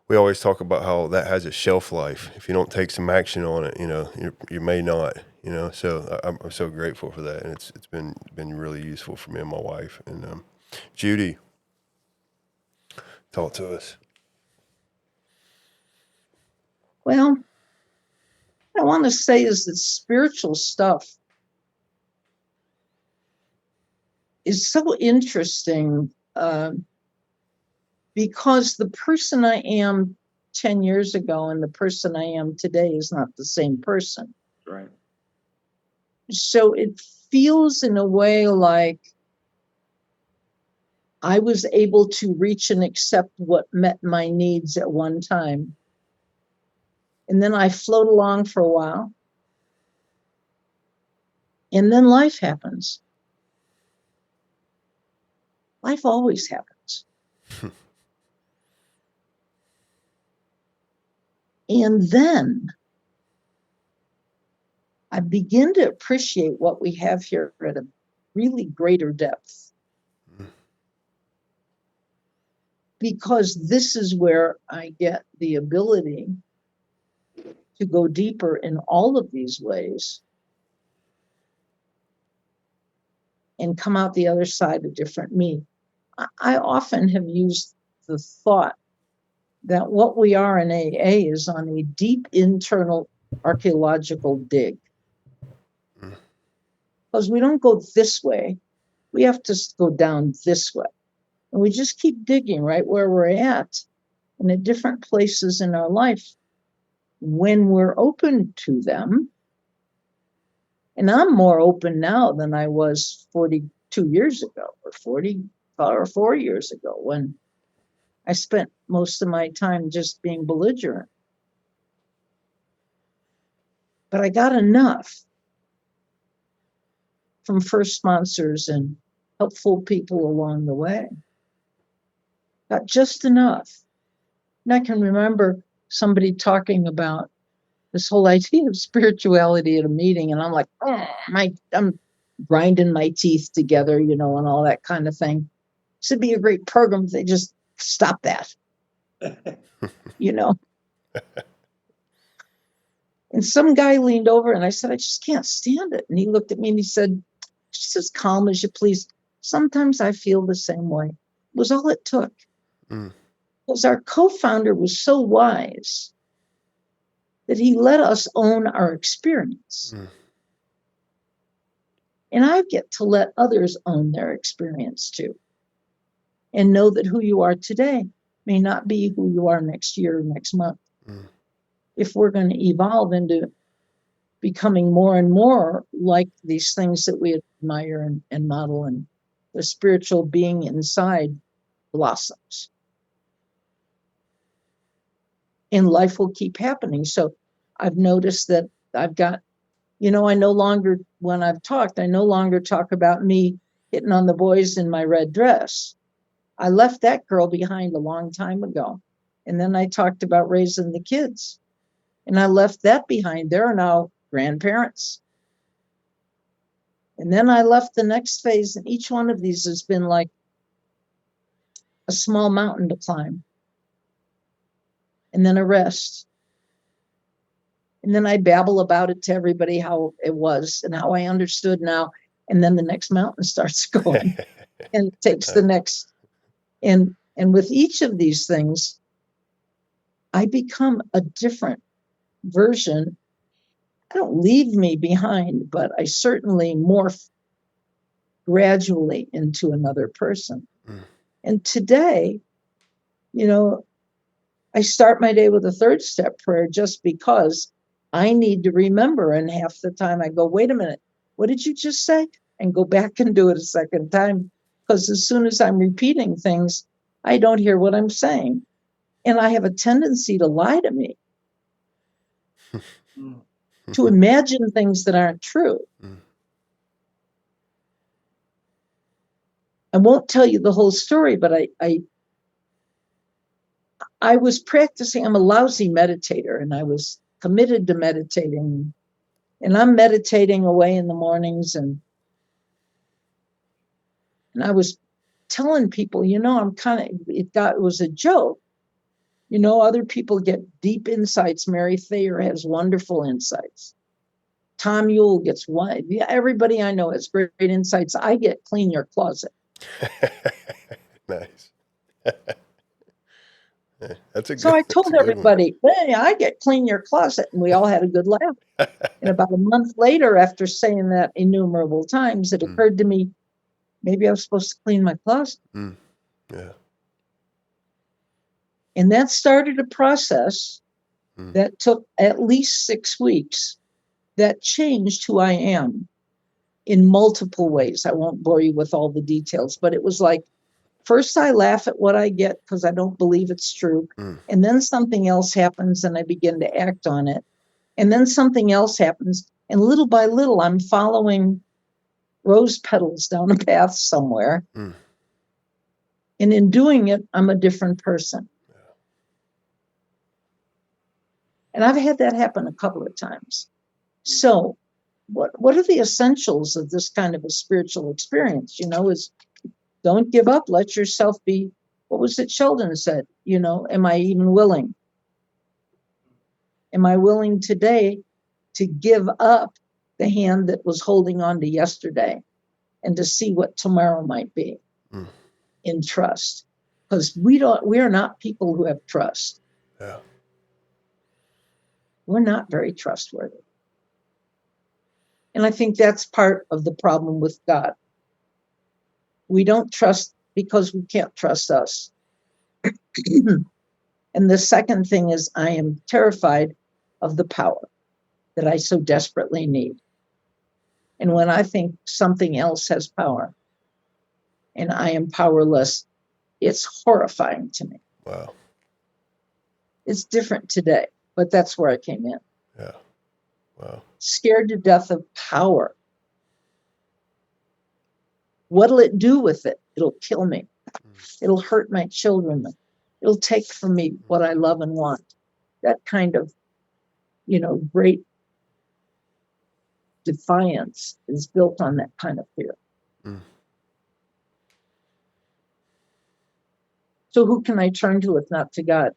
we always talk about how that has a shelf life. If you don't take some action on it, you may not, So I'm so grateful for that, and it's been really useful for me and my wife. And Judy, talk to us. Well, what I want to say is that spiritual stuff is so interesting, because the person I am 10 years ago and the person I am today is not the same person. Right. So it feels in a way like I was able to reach and accept what met my needs at one time. And then I float along for a while. And then life happens. Life always happens. And then I begin to appreciate what we have here at a really greater depth. Because this is where I get the ability to go deeper in all of these ways and come out the other side a different me. I often have used the thought that what we are in AA is on a deep internal archaeological dig. Because we don't go this way, we have to go down this way. And we just keep digging right where we're at and at different places in our life when we're open to them. And I'm more open now than I was 42 years ago or 4 years ago, when I spent most of my time just being belligerent. But I got enough from first sponsors and helpful people along the way. Got just enough. And I can remember somebody talking about this whole idea of spirituality at a meeting, and I'm like, I'm grinding my teeth together, and all that kind of thing. This would be a great program if they just stop that, And some guy leaned over and I said, I just can't stand it. And he looked at me and he said, just as calm as you please. Sometimes I feel the same way. It was all it took. Because our co-founder was so wise that he let us own our experience. And I get to let others own their experience too. And know that who you are today may not be who you are next year or next month. If we're going to evolve into becoming more and more like these things that we admire and model, and the spiritual being inside blossoms. And life will keep happening. So I've noticed that I've got, I no longer, when I've talked, I no longer talk about me hitting on the boys in my red dress. I left that girl behind a long time ago. And then I talked about raising the kids. And I left that behind. They're now grandparents. And then I left the next phase. And each one of these has been like a small mountain to climb. And then a rest. And then I babble about it to everybody, how it was and how I understood now. And then the next mountain starts going and it takes the next. And with each of these things, I become a different version. I don't leave me behind, but I certainly morph gradually into another person. And today, I start my day with a third step prayer just because I need to remember. And half the time I go, wait a minute, what did you just say? And go back and do it a second time. Because as soon as I'm repeating things, I don't hear what I'm saying. And I have a tendency to lie to me, to imagine things that aren't true. I won't tell you the whole story, but I was practicing. I'm a lousy meditator, and I was committed to meditating. And I'm meditating away in the mornings, and I was telling people, I'm it was a joke. Other people get deep insights. Mary Thayer has wonderful insights. Tom Yule gets wide. Yeah, everybody I know has great insights. I get clean your closet. Nice. That's a good. So I told everybody, hey, I get clean your closet, and we all had a good laugh. And about a month later, after saying that innumerable times, it occurred to me, maybe I was supposed to clean my closet. Yeah. And that started a process that took at least 6 weeks that changed who I am in multiple ways. I won't bore you with all the details, but it was like, first I laugh at what I get because I don't believe it's true. And then something else happens and I begin to act on it. And then something else happens. And little by little, I'm following rose petals down a path somewhere. And in doing it, I'm a different person. And I've had that happen a couple of times. So what are the essentials of this kind of a spiritual experience? Is don't give up. Let yourself be. What was it Sheldon said? Am I even willing? Am I willing today to give up the hand that was holding on to yesterday and to see what tomorrow might be in trust? Because we are not people who have trust. Yeah. We're not very trustworthy. And I think that's part of the problem with God. We don't trust because we can't trust us. And the second thing is I am terrified of the power that I so desperately need. And when I think something else has power and I am powerless, it's horrifying to me. Wow. It's different today, but that's where I came in. Yeah. Wow. Scared to death of power. What'll it do with it? It'll kill me. It'll hurt my children. It'll take from me what I love and want. That kind of, great defiance is built on that kind of fear. So who can I turn to if not to God?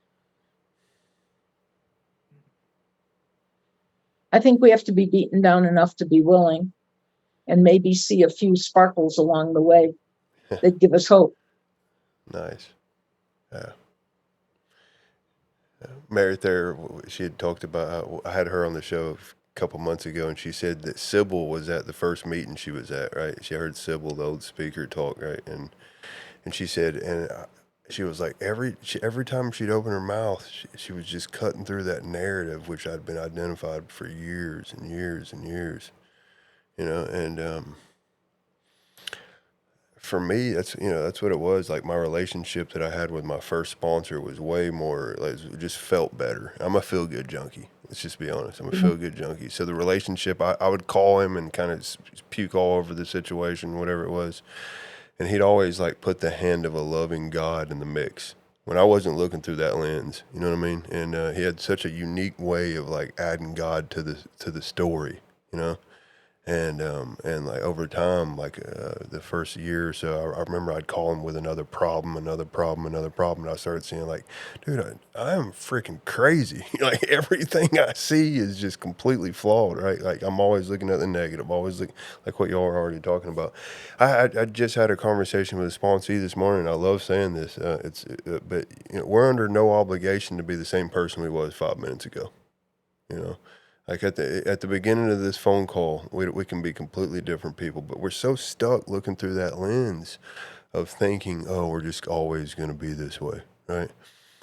I think we have to be beaten down enough to be willing and maybe see a few sparkles along the way that give us hope. Nice. Yeah. Mary Thayer, she had talked about how I had her on the show a couple months ago, and she said that Sybil was at the first meeting she was at, right? She heard Sybil, the old speaker, talk, right? And she said, and she was like, every time she'd open her mouth, she was just cutting through that narrative, which I'd been identified for years and years and years, and for me, that's what it was. Like my relationship that I had with my first sponsor was way more, like, it just felt better. I'm a feel good junkie. Let's just be honest. I'm a feel good junkie. So the relationship, I would call him and kind of puke all over the situation, whatever it was. And he'd always like put the hand of a loving God in the mix when I wasn't looking through that lens. You know what I mean? And he had such a unique way of like adding God to the story, And like over time, like the first year or so, I remember I'd call him with another problem, and I started seeing like, dude, I am freaking crazy. Like everything I see is just completely flawed, right? Like I'm always looking at the negative, always like what y'all are already talking about. I just had a conversation with a sponsee this morning. I love saying this. But we're under no obligation to be the same person we was 5 minutes ago. You know, like at the beginning of this phone call, we can be completely different people, but we're so stuck looking through that lens of thinking, oh, we're just always going to be this way, right?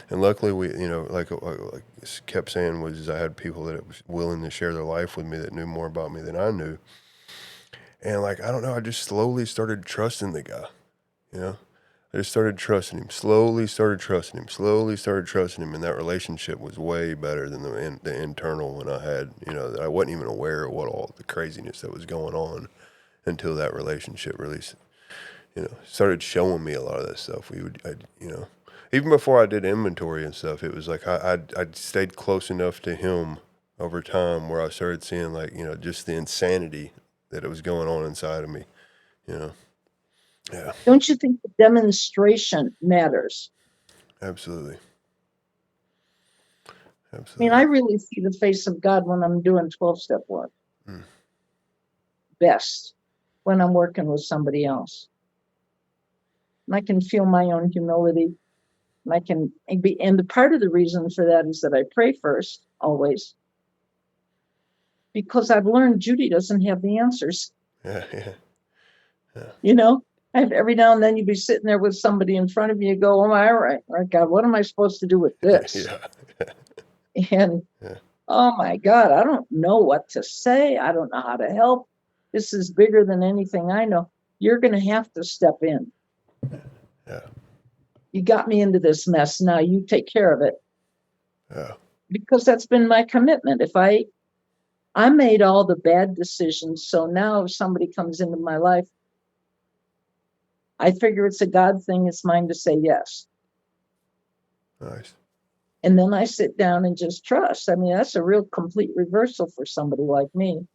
And luckily, we, like I kept saying, was I had people that was willing to share their life with me that knew more about me than I knew, and like I don't know, I just slowly started trusting the guy, you know. I just started trusting him, slowly started trusting him, and that relationship was way better than the internal one I had, that I wasn't even aware of what all the craziness that was going on until that relationship really, started showing me a lot of that stuff. Even before I did inventory and stuff, it was like I'd stayed close enough to him over time where I started seeing like, just the insanity that it was going on inside of me, Yeah, Don't you think the demonstration matters? absolutely. I mean, Absolutely. I really see the face of God when I'm doing 12-step work. Best when I'm working with somebody else. And I can feel my own humility. And the part of the reason for that is that I pray first, always. Because I've learned Judy doesn't have the answers. Yeah. Every now and then you'd be sitting there with somebody in front of you, you go, oh, all right, God, what am I supposed to do with this? And oh my God, I don't know what to say. I don't know how to help. This is bigger than anything I know. You're going to have to step in. Yeah. You got me into this mess. Now you take care of it. Yeah. Because that's been my commitment. If I made all the bad decisions, so now if somebody comes into my life, I figure it's a God thing. It's mine to say yes. Nice. And then I sit down and just trust. I mean, that's a real complete reversal for somebody like me.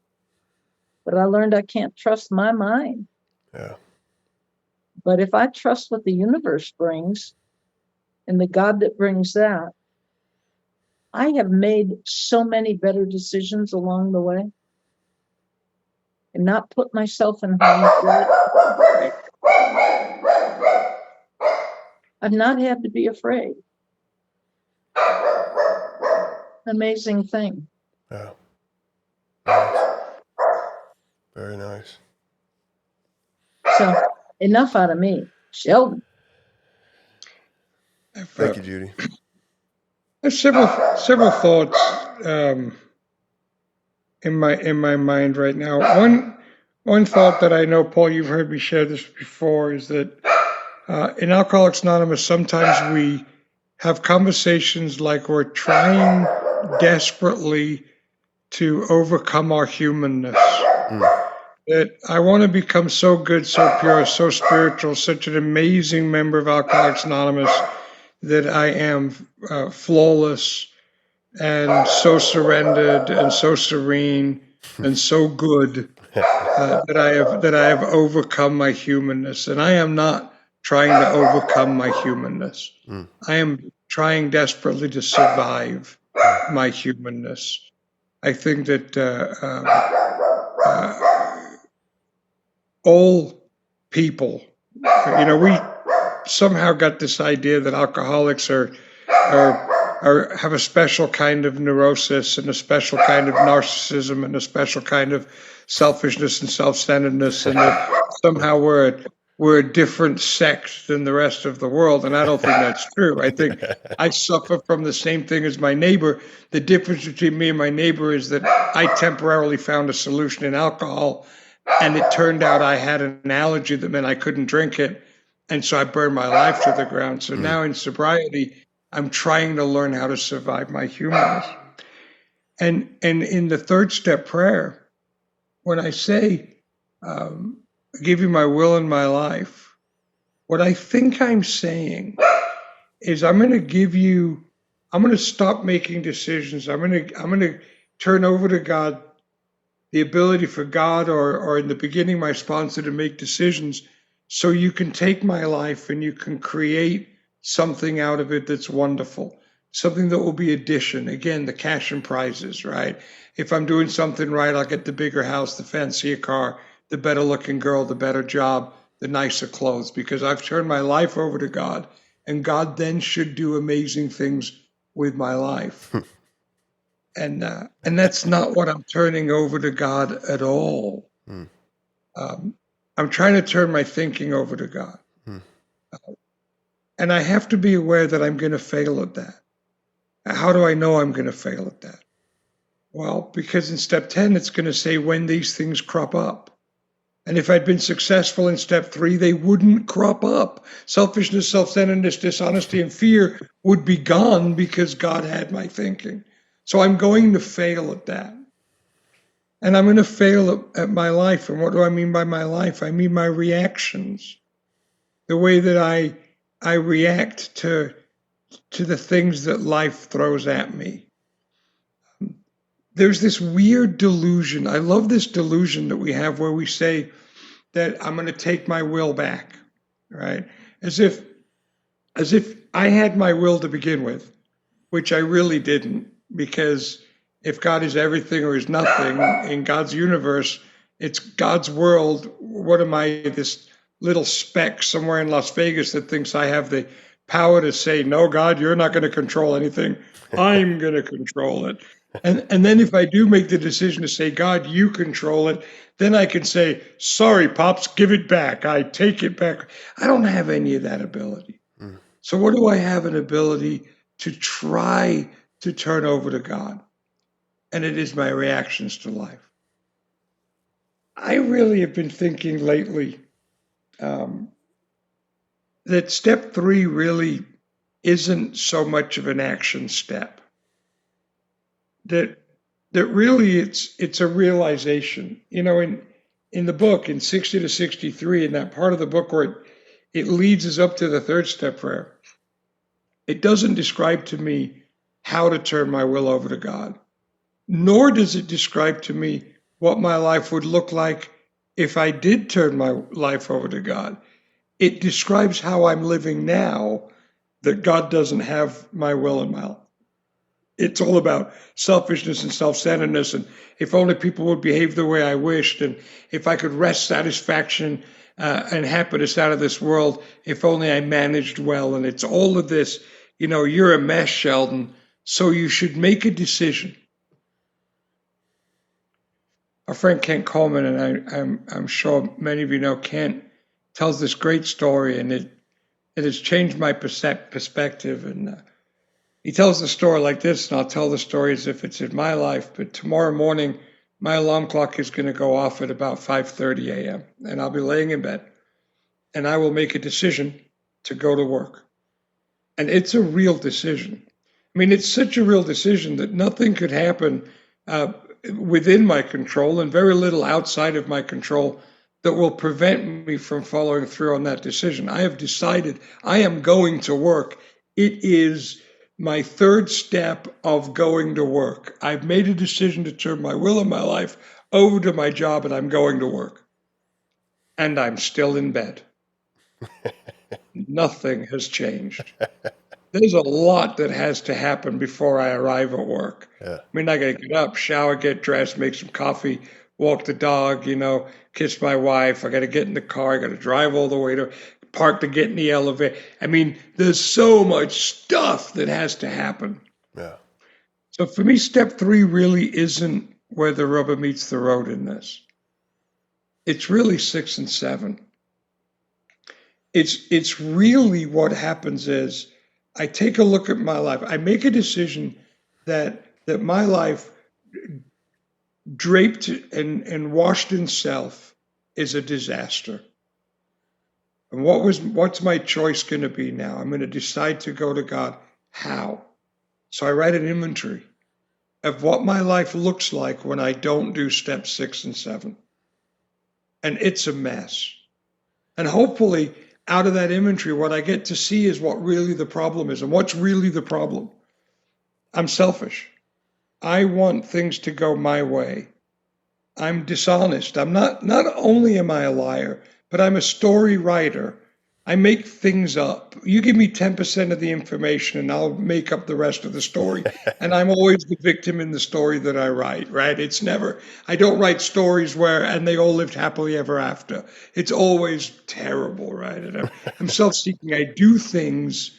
But I learned I can't trust my mind. Yeah. But if I trust what the universe brings and the God that brings that, I have made so many better decisions along the way and not put myself in harm's way. I've not had to be afraid. Amazing thing. Yeah. Nice. Very nice. So enough out of me. Sheldon. Thank you, Judy. There's several thoughts in my mind right now. One thought that I know, Paul, you've heard me share this before, is that in Alcoholics Anonymous, sometimes we have conversations like we're trying desperately to overcome our humanness. That I want to become so good, so pure, so spiritual, such an amazing member of Alcoholics Anonymous that I am flawless and so surrendered and so serene and so good that I have overcome my humanness. And I am not trying to overcome my humanness. I am trying desperately to survive my humanness. I think that all people, we somehow got this idea that alcoholics have a special kind of neurosis and a special kind of narcissism and a special kind of selfishness and self-centeredness, and that somehow we're a different sect than the rest of the world. And I don't think that's true. I think I suffer from the same thing as my neighbor. The difference between me and my neighbor is that I temporarily found a solution in alcohol, and it turned out I had an allergy that meant I couldn't drink it. And so I burned my life to the ground. So now in sobriety, I'm trying to learn how to survive my humanness. And in the third step prayer, when I say, I give you my will and my life, what I think I'm saying is I'm going to stop making decisions. I'm going to turn over to God the ability for God, or in the beginning, my sponsor, to make decisions so you can take my life and you can create something out of it that's wonderful, something that will be addition. Again, the cash and prizes, right? If I'm doing something right, I'll get the bigger house, the fancier car, the better looking girl, the better job, the nicer clothes, because I've turned my life over to God, and God then should do amazing things with my life. And that's not what I'm turning over to God at all. Mm. I'm trying to turn my thinking over to God. Mm. And I have to be aware that I'm going to fail at that. How do I know I'm going to fail at that? Well, because in step 10, it's going to say when these things crop up. And if I'd been successful in step 3, they wouldn't crop up. Selfishness, self-centeredness, dishonesty, and fear would be gone because God had my thinking. So I'm going to fail at that. And I'm going to fail at my life. And what do I mean by my life? I mean my reactions. The way that I react to the things that life throws at me. There's this weird delusion. I love this delusion that we have where we say that I'm going to take my will back, right? As if I had my will to begin with, which I really didn't, because if God is everything or is nothing in God's universe, it's God's world. What am I, this little speck somewhere in Las Vegas that thinks I have the power to say, no, God, you're not going to control anything. I'm going to control it. And then if I do make the decision to say, God, you control it, then I can say, sorry, Pops, give it back. I take it back. I don't have any of that ability. Mm. So what do I have an ability to try to turn over to God? And it is my reactions to life. I really have been thinking lately that step 3 really isn't so much of an action step. That really it's a realization. You know, in the book, in 60 to 63, in that part of the book where it leads us up to the 3rd step prayer, it doesn't describe to me how to turn my will over to God, nor does it describe to me what my life would look like if I did turn my life over to God. It describes how I'm living now, that God doesn't have my will in my life. It's all about selfishness and self-centeredness, and if only people would behave the way I wished, and if I could wrest satisfaction and happiness out of this world, if only I managed well. And it's all of this, you know, you're a mess, Sheldon, so you should make a decision. Our friend Kent Coleman, and I'm sure many of you know Kent, tells this great story, and it has changed my perspective. And he tells the story like this, and I'll tell the story as if it's in my life. But tomorrow morning, my alarm clock is going to go off at about 5:30 a.m., and I'll be laying in bed, and I will make a decision to go to work. And it's a real decision. I mean, it's such a real decision that nothing could happen within my control, and very little outside of my control, that will prevent me from following through on that decision. I have decided I am going to work. It is my 3rd step of going to work. I've made a decision to turn my will in my life over to my job, and I'm going to work. And I'm still in bed. Nothing has changed. There's a lot that has to happen before I arrive at work. Yeah. I mean, I got to get up, shower, get dressed, make some coffee, walk the dog, you know, kiss my wife. I got to get in the car. I got to drive all the way to park to get in the elevator. I mean, there's so much stuff that has to happen. Yeah. So for me, step 3 really isn't where the rubber meets the road in this. It's really 6 and 7. It's really what happens is I take a look at my life. I make a decision that my life draped and washed in self is a disaster. And what's my choice going to be now? I'm going to decide to go to God. How? So I write an inventory of what my life looks like when I don't do steps 6 and 7. And it's a mess. And hopefully out of that inventory, what I get to see is what really the problem is. And what's really the problem? I'm selfish. I want things to go my way. I'm dishonest. Not only am I a liar, but I'm a story writer. I make things up. You give me 10% of the information and I'll make up the rest of the story. And I'm always the victim in the story that I write, right? It's never, I don't write stories and they all lived happily ever after. It's always terrible, right? And I'm self-seeking. I do things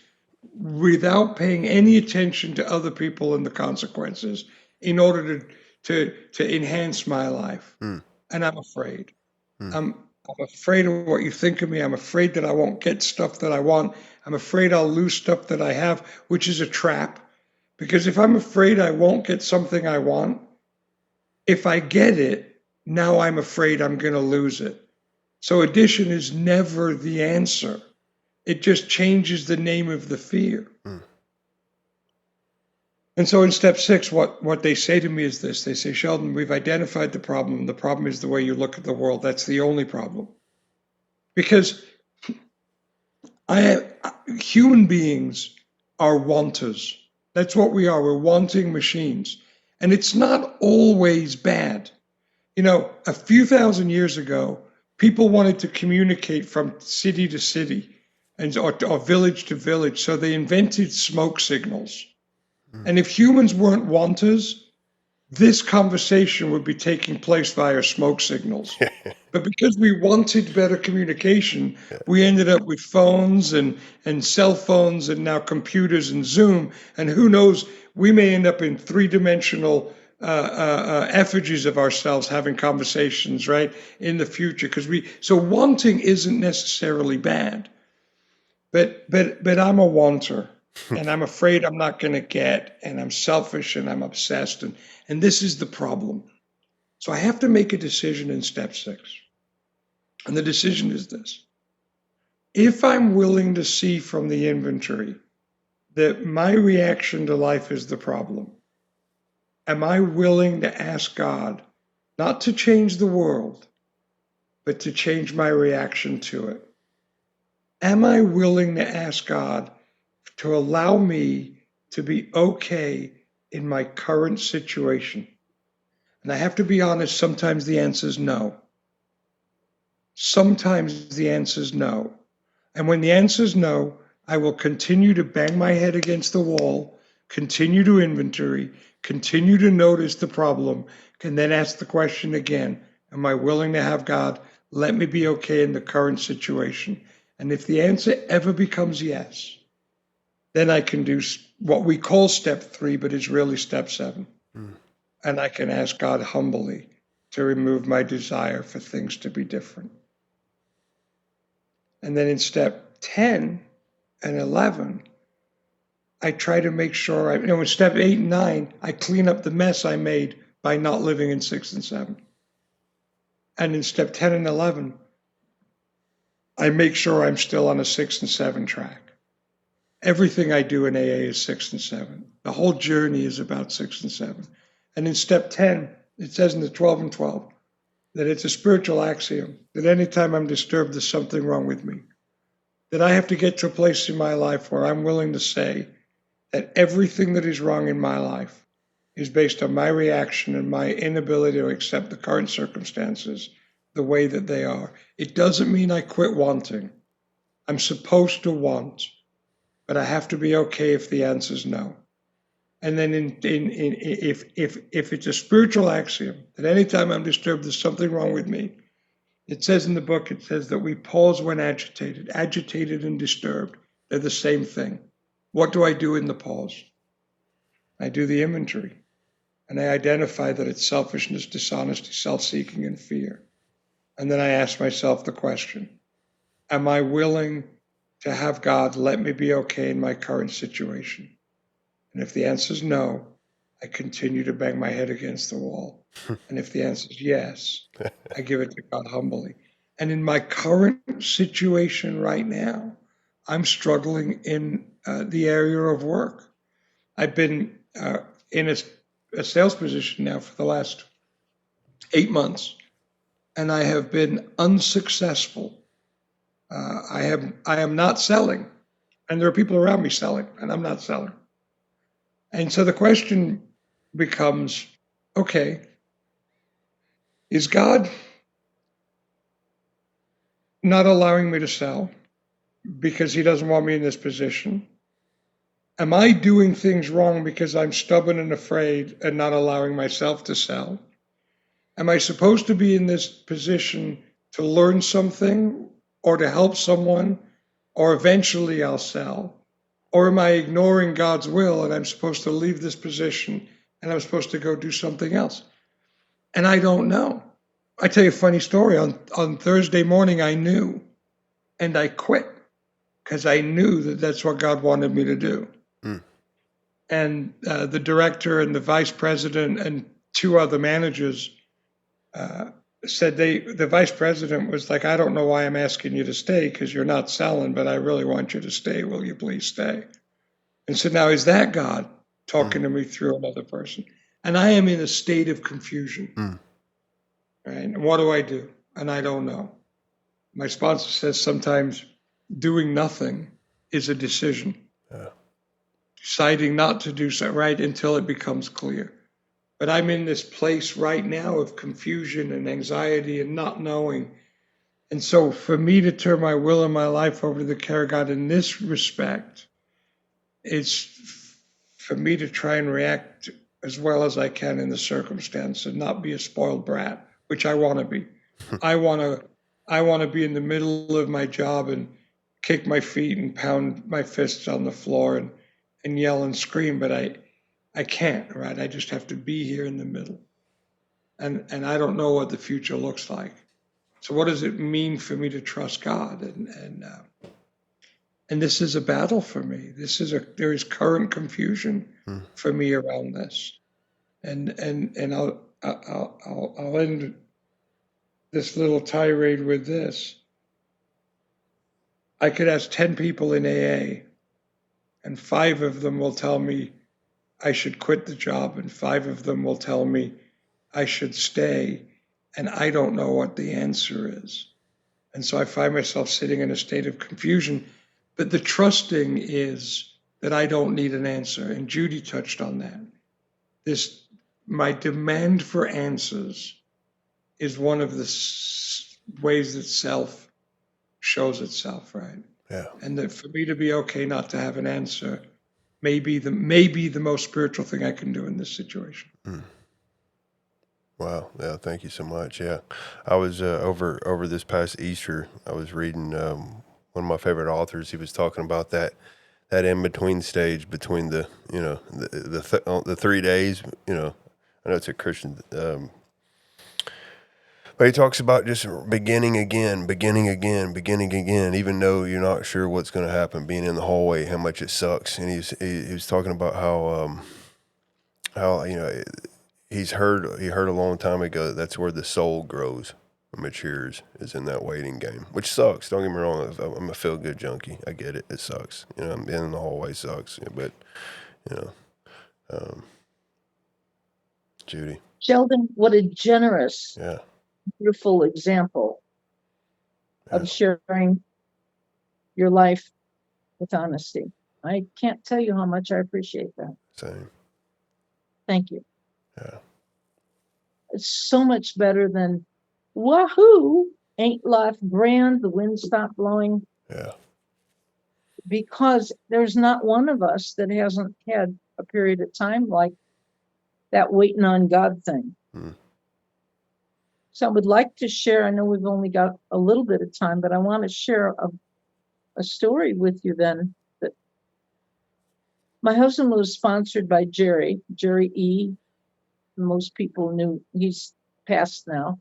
without paying any attention to other people and the consequences in order to enhance my life. Mm. And I'm afraid. I'm afraid of what you think of me. I'm afraid that I won't get stuff that I want. I'm afraid I'll lose stuff that I have, which is a trap. Because if I'm afraid I won't get something I want, if I get it, now I'm afraid I'm going to lose it. So addition is never the answer. It just changes the name of the fear. Mm. And so in step 6, what they say to me is this. They say, Sheldon, we've identified the problem. The problem is the way you look at the world. That's the only problem. Because human beings are wanters. That's what we are. We're wanting machines. And it's not always bad. You know, a few thousand years ago, people wanted to communicate from city to city or village to village. So they invented smoke signals. And if humans weren't wanters, this conversation would be taking place via smoke signals. But because we wanted better communication, we ended up with phones and cell phones and now computers and Zoom. And who knows, we may end up in three-dimensional effigies of ourselves having conversations, right, in the future. So wanting isn't necessarily bad. But I'm a wanter. And I'm afraid I'm not going to get, and I'm selfish and I'm obsessed. And this is the problem. So I have to make a decision in step 6. And the decision is this. If I'm willing to see from the inventory that my reaction to life is the problem, am I willing to ask God not to change the world, but to change my reaction to it? Am I willing to ask God to allow me to be okay in my current situation? And I have to be honest, sometimes the answer is no. Sometimes the answer is no. And when the answer is no, I will continue to bang my head against the wall, continue to inventory, continue to notice the problem, and then ask the question again, am I willing to have God let me be okay in the current situation? And if the answer ever becomes yes, then I can do what we call step 3, but is really step 7. And I can ask God humbly to remove my desire for things to be different. And then in step 10 and 11, I try to make sure, in step 8 and 9, I clean up the mess I made by not living in 6 and 7. And in step 10 and 11, I make sure I'm still on a 6 and 7 track. Everything I do in AA is 6 and 7. The whole journey is about 6 and 7. And in step 10, it says in the 12 and 12 that it's a spiritual axiom that anytime I'm disturbed, there's something wrong with me. That I have to get to a place in my life where I'm willing to say that everything that is wrong in my life is based on my reaction and my inability to accept the current circumstances the way that they are. It doesn't mean I quit wanting. I'm supposed to want, but I have to be okay if the answer is no. And then if it's a spiritual axiom that anytime I'm disturbed, there's something wrong with me. It says in the book, it says that we pause when agitated. Agitated and disturbed, they're the same thing. What do I do in the pause? I do the inventory. And I identify that it's selfishness, dishonesty, self-seeking, and fear. And then I ask myself the question, am I willing to have God let me be okay in my current situation? And if the answer is no, I continue to bang my head against the wall. And if the answer is yes, I give it to God humbly. And in my current situation right now, I'm struggling in the area of work. I've been in a sales position now for the last 8 months, and I have been unsuccessful. I am not selling, and there are people around me selling, and I'm not selling. And so the question becomes, okay, Is God not allowing me to sell because he doesn't want me in this position? Am I doing things wrong because I'm stubborn and afraid and not allowing myself to sell? Am I supposed to be in this position to learn something or to help someone, or eventually I'll sell? Or am I ignoring God's will and I'm supposed to leave this position and I'm supposed to go do something else? And I don't know. I tell you a funny story. On Thursday morning, I knew, and I quit because I knew that that's what God wanted me to do. Mm. And the director and the vice president and two other managers said the vice president was like, I don't know why I'm asking you to stay because you're not selling, but I really want you to stay. Will you please stay? And so now is that God talking to me through another person? And I am in a state of confusion. Right? And what do I do? And I don't know. My sponsor says sometimes doing nothing is a decision. Deciding not to do so, right, until it becomes clear. But I'm in this place right now of confusion and anxiety and not knowing. And so for me to turn my will and my life over to the care of God in this respect, it's for me to try and react as well as I can in the circumstance and not be a spoiled brat, which I want to be. I want to be in the middle of my job and kick my feet and pound my fists on the floor and yell and scream, but I can't, right? I just have to be here in the middle. And I don't know what the future looks like. So what does it mean for me to trust God? And this is a battle for me. There is current confusion for me around this. And I'll end this little tirade with this. I could ask 10 people in AA, and 5 of them will tell me I should quit the job, and 5 of them will tell me I should stay, and I don't know what the answer is. And so I find myself sitting in a state of confusion. But the trusting is that I don't need an answer, and Judy touched on that. My demand for answers is one of the ways that self shows itself, right? Yeah. And that for me to be okay not to have an answer may be the most spiritual thing I can do in this situation. Wow. Yeah. Thank you so much. Yeah. I was over this past Easter, I was reading one of my favorite authors. He was talking about that in between stage between the 3 days. I know it's a Christian, but he talks about just beginning again, even though you're not sure what's going to happen. Being in the hallway, how much it sucks. And he was talking about how he heard a long time ago that's where the soul grows and matures, is in that waiting game, which sucks. Don't get me wrong. I'm a feel good junkie. I get it. It sucks. Being in the hallway sucks. But Judy. Sheldon, what a generous, Yeah. beautiful example of sharing your life with honesty. I can't tell you how much I appreciate that. Same. Thank you. Yeah. It's so much better than, wahoo, ain't life grand, the wind stopped blowing. Yeah. Because there's not one of us that hasn't had a period of time like that waiting on God thing. So I would like to share, I know we've only got a little bit of time, but I want to share a story with you then. That my husband was sponsored by Jerry E. Most people knew, he's passed now,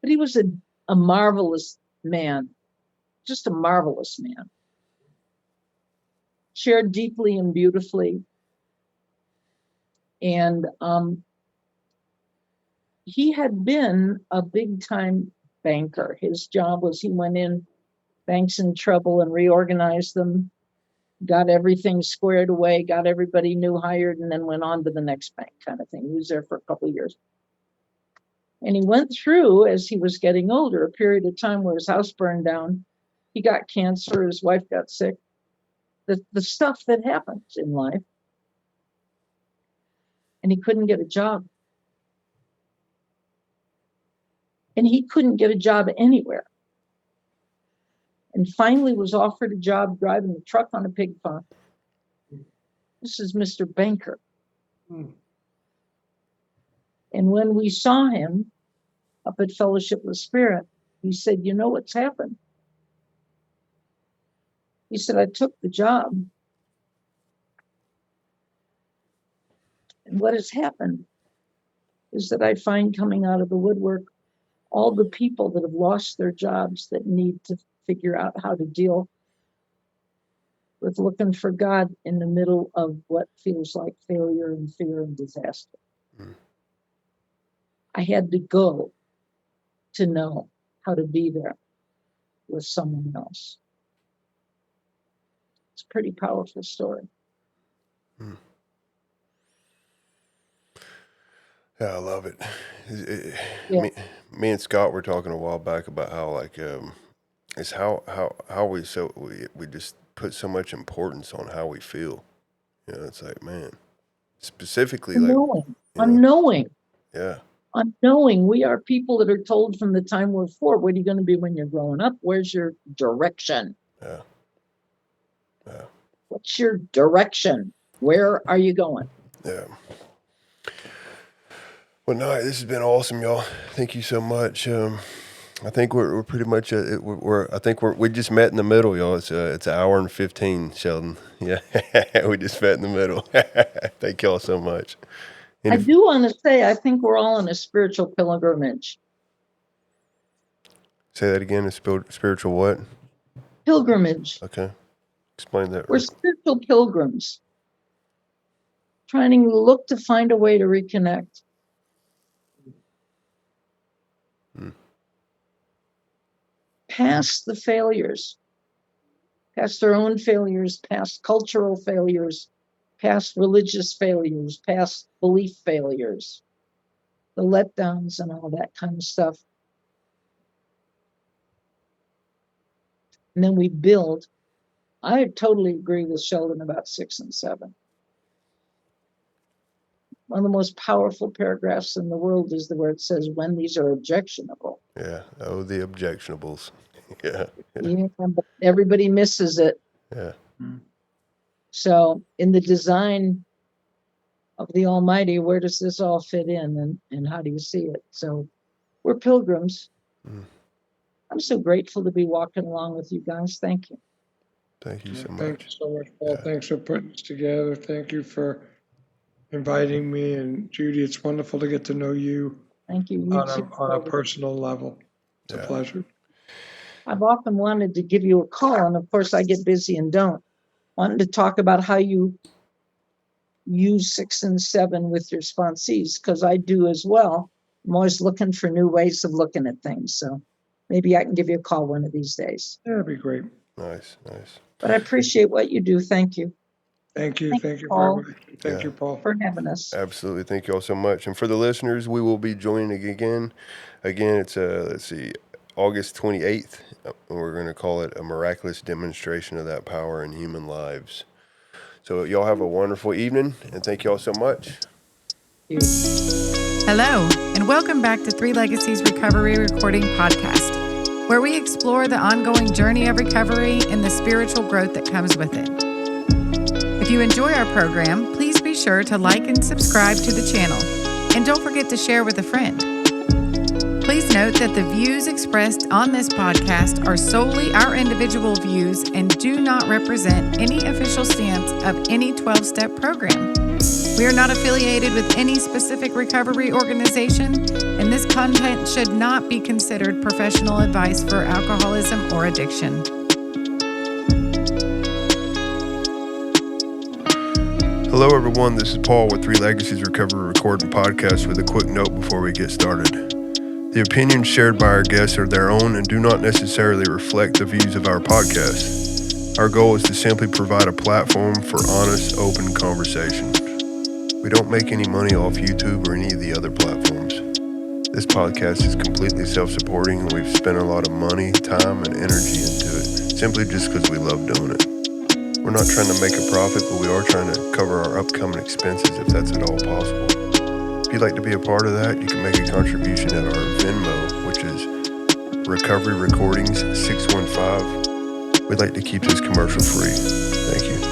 but he was a marvelous man, just a marvelous man. Shared deeply and beautifully. And he had been a big time banker. His job was he went in banks in trouble and reorganized them, got everything squared away, got everybody new hired, and then went on to the next bank kind of thing. He was there for a couple of years. And he went through, as he was getting older, a period of time where his house burned down. He got cancer, his wife got sick. The stuff that happens in life. And he couldn't get a job. And he couldn't get a job anywhere. And finally was offered a job driving a truck on a pig farm. This is Mr. Banker. And when we saw him up at Fellowship of the Spirit, he said, you know what's happened? He said, I took the job. And what has happened is that I find coming out of the woodwork all the people that have lost their jobs that need to figure out how to deal with looking for God in the middle of what feels like failure and fear and disaster. I had to go to know how to be there with someone else. It's a pretty powerful story. Yeah, I love it. Yeah. Me and Scott were talking a while back about how like it's how we just put so much importance on how we feel. You know, it's like, man, specifically Unknowing. Yeah. Unknowing. We are people that are told from the time we're 4, what are you going to be when you're growing up? Where's your direction? Yeah. Yeah. What's your direction? Where are you going? Yeah. Well, no, this has been awesome, y'all. Thank you so much. I think we're pretty much we just met in the middle, y'all. It's an hour and 15, Sheldon. Yeah, we just met in the middle. Thank y'all so much. And I do want to say, I think we're all on a spiritual pilgrimage. Say that again. A spiritual what? Pilgrimage. Okay, explain that. We're spiritual pilgrims, trying to look to find a way to reconnect. Past the failures, past our own failures, past cultural failures, past religious failures, past belief failures, the letdowns and all that kind of stuff. And then we build. I totally agree with Sheldon about 6 and 7. One of the most powerful paragraphs in the world is where it says, when these are objectionable. Yeah. Oh, the objectionables. Yeah. Yeah, but everybody misses it. Yeah. So in the design of the Almighty, where does this all fit in, and how do you see it? So we're pilgrims. I'm so grateful to be walking along with you guys. Thank you. Thank you so much. Thank you so much, Paul. Yeah. Thanks for putting this together. Thank you for inviting me. And Judy, it's wonderful to get to know you. Thank you. On a personal level. It's a pleasure. I've often wanted to give you a call, and of course I get busy and don't. Wanted to talk about how you use 6 and 7 with your sponsees, because I do as well. I'm always looking for new ways of looking at things. So maybe I can give you a call one of these days. That'd be great. Nice. But I appreciate what you do. Thank you. Thank you. Thank you, Paul. very much. Thank you, Paul, for having us. Absolutely. Thank you all so much. And for the listeners, we will be joining again. Again, it's August 28th. We're going to call it a miraculous demonstration of that power in human lives. So y'all have a wonderful evening, and thank you all so much. Hello, and welcome back to 3 Legacies Recovery Recording Podcast, where we explore the ongoing journey of recovery and the spiritual growth that comes with it. If you enjoy our program, please be sure to like and subscribe to the channel, and don't forget to share with a friend. Please note that the views expressed on this podcast are solely our individual views and do not represent any official stance of any 12-step program. We are not affiliated with any specific recovery organization, and this content should not be considered professional advice for alcoholism or addiction. Hello, everyone. This is Paul with 3 Legacies Recovery Recording Podcast with a quick note before we get started. The opinions shared by our guests are their own and do not necessarily reflect the views of our podcast. Our goal is to simply provide a platform for honest, open conversation. We don't make any money off YouTube or any of the other platforms. This podcast is completely self-supporting, and we've spent a lot of money, time, and energy into it, simply just because we love doing it. We're not trying to make a profit, but we are trying to cover our upcoming expenses if that's at all possible. If you'd like to be a part of that, you can make a contribution at our Venmo, which is Recovery Recordings 615. We'd like to keep this commercial free. Thank you.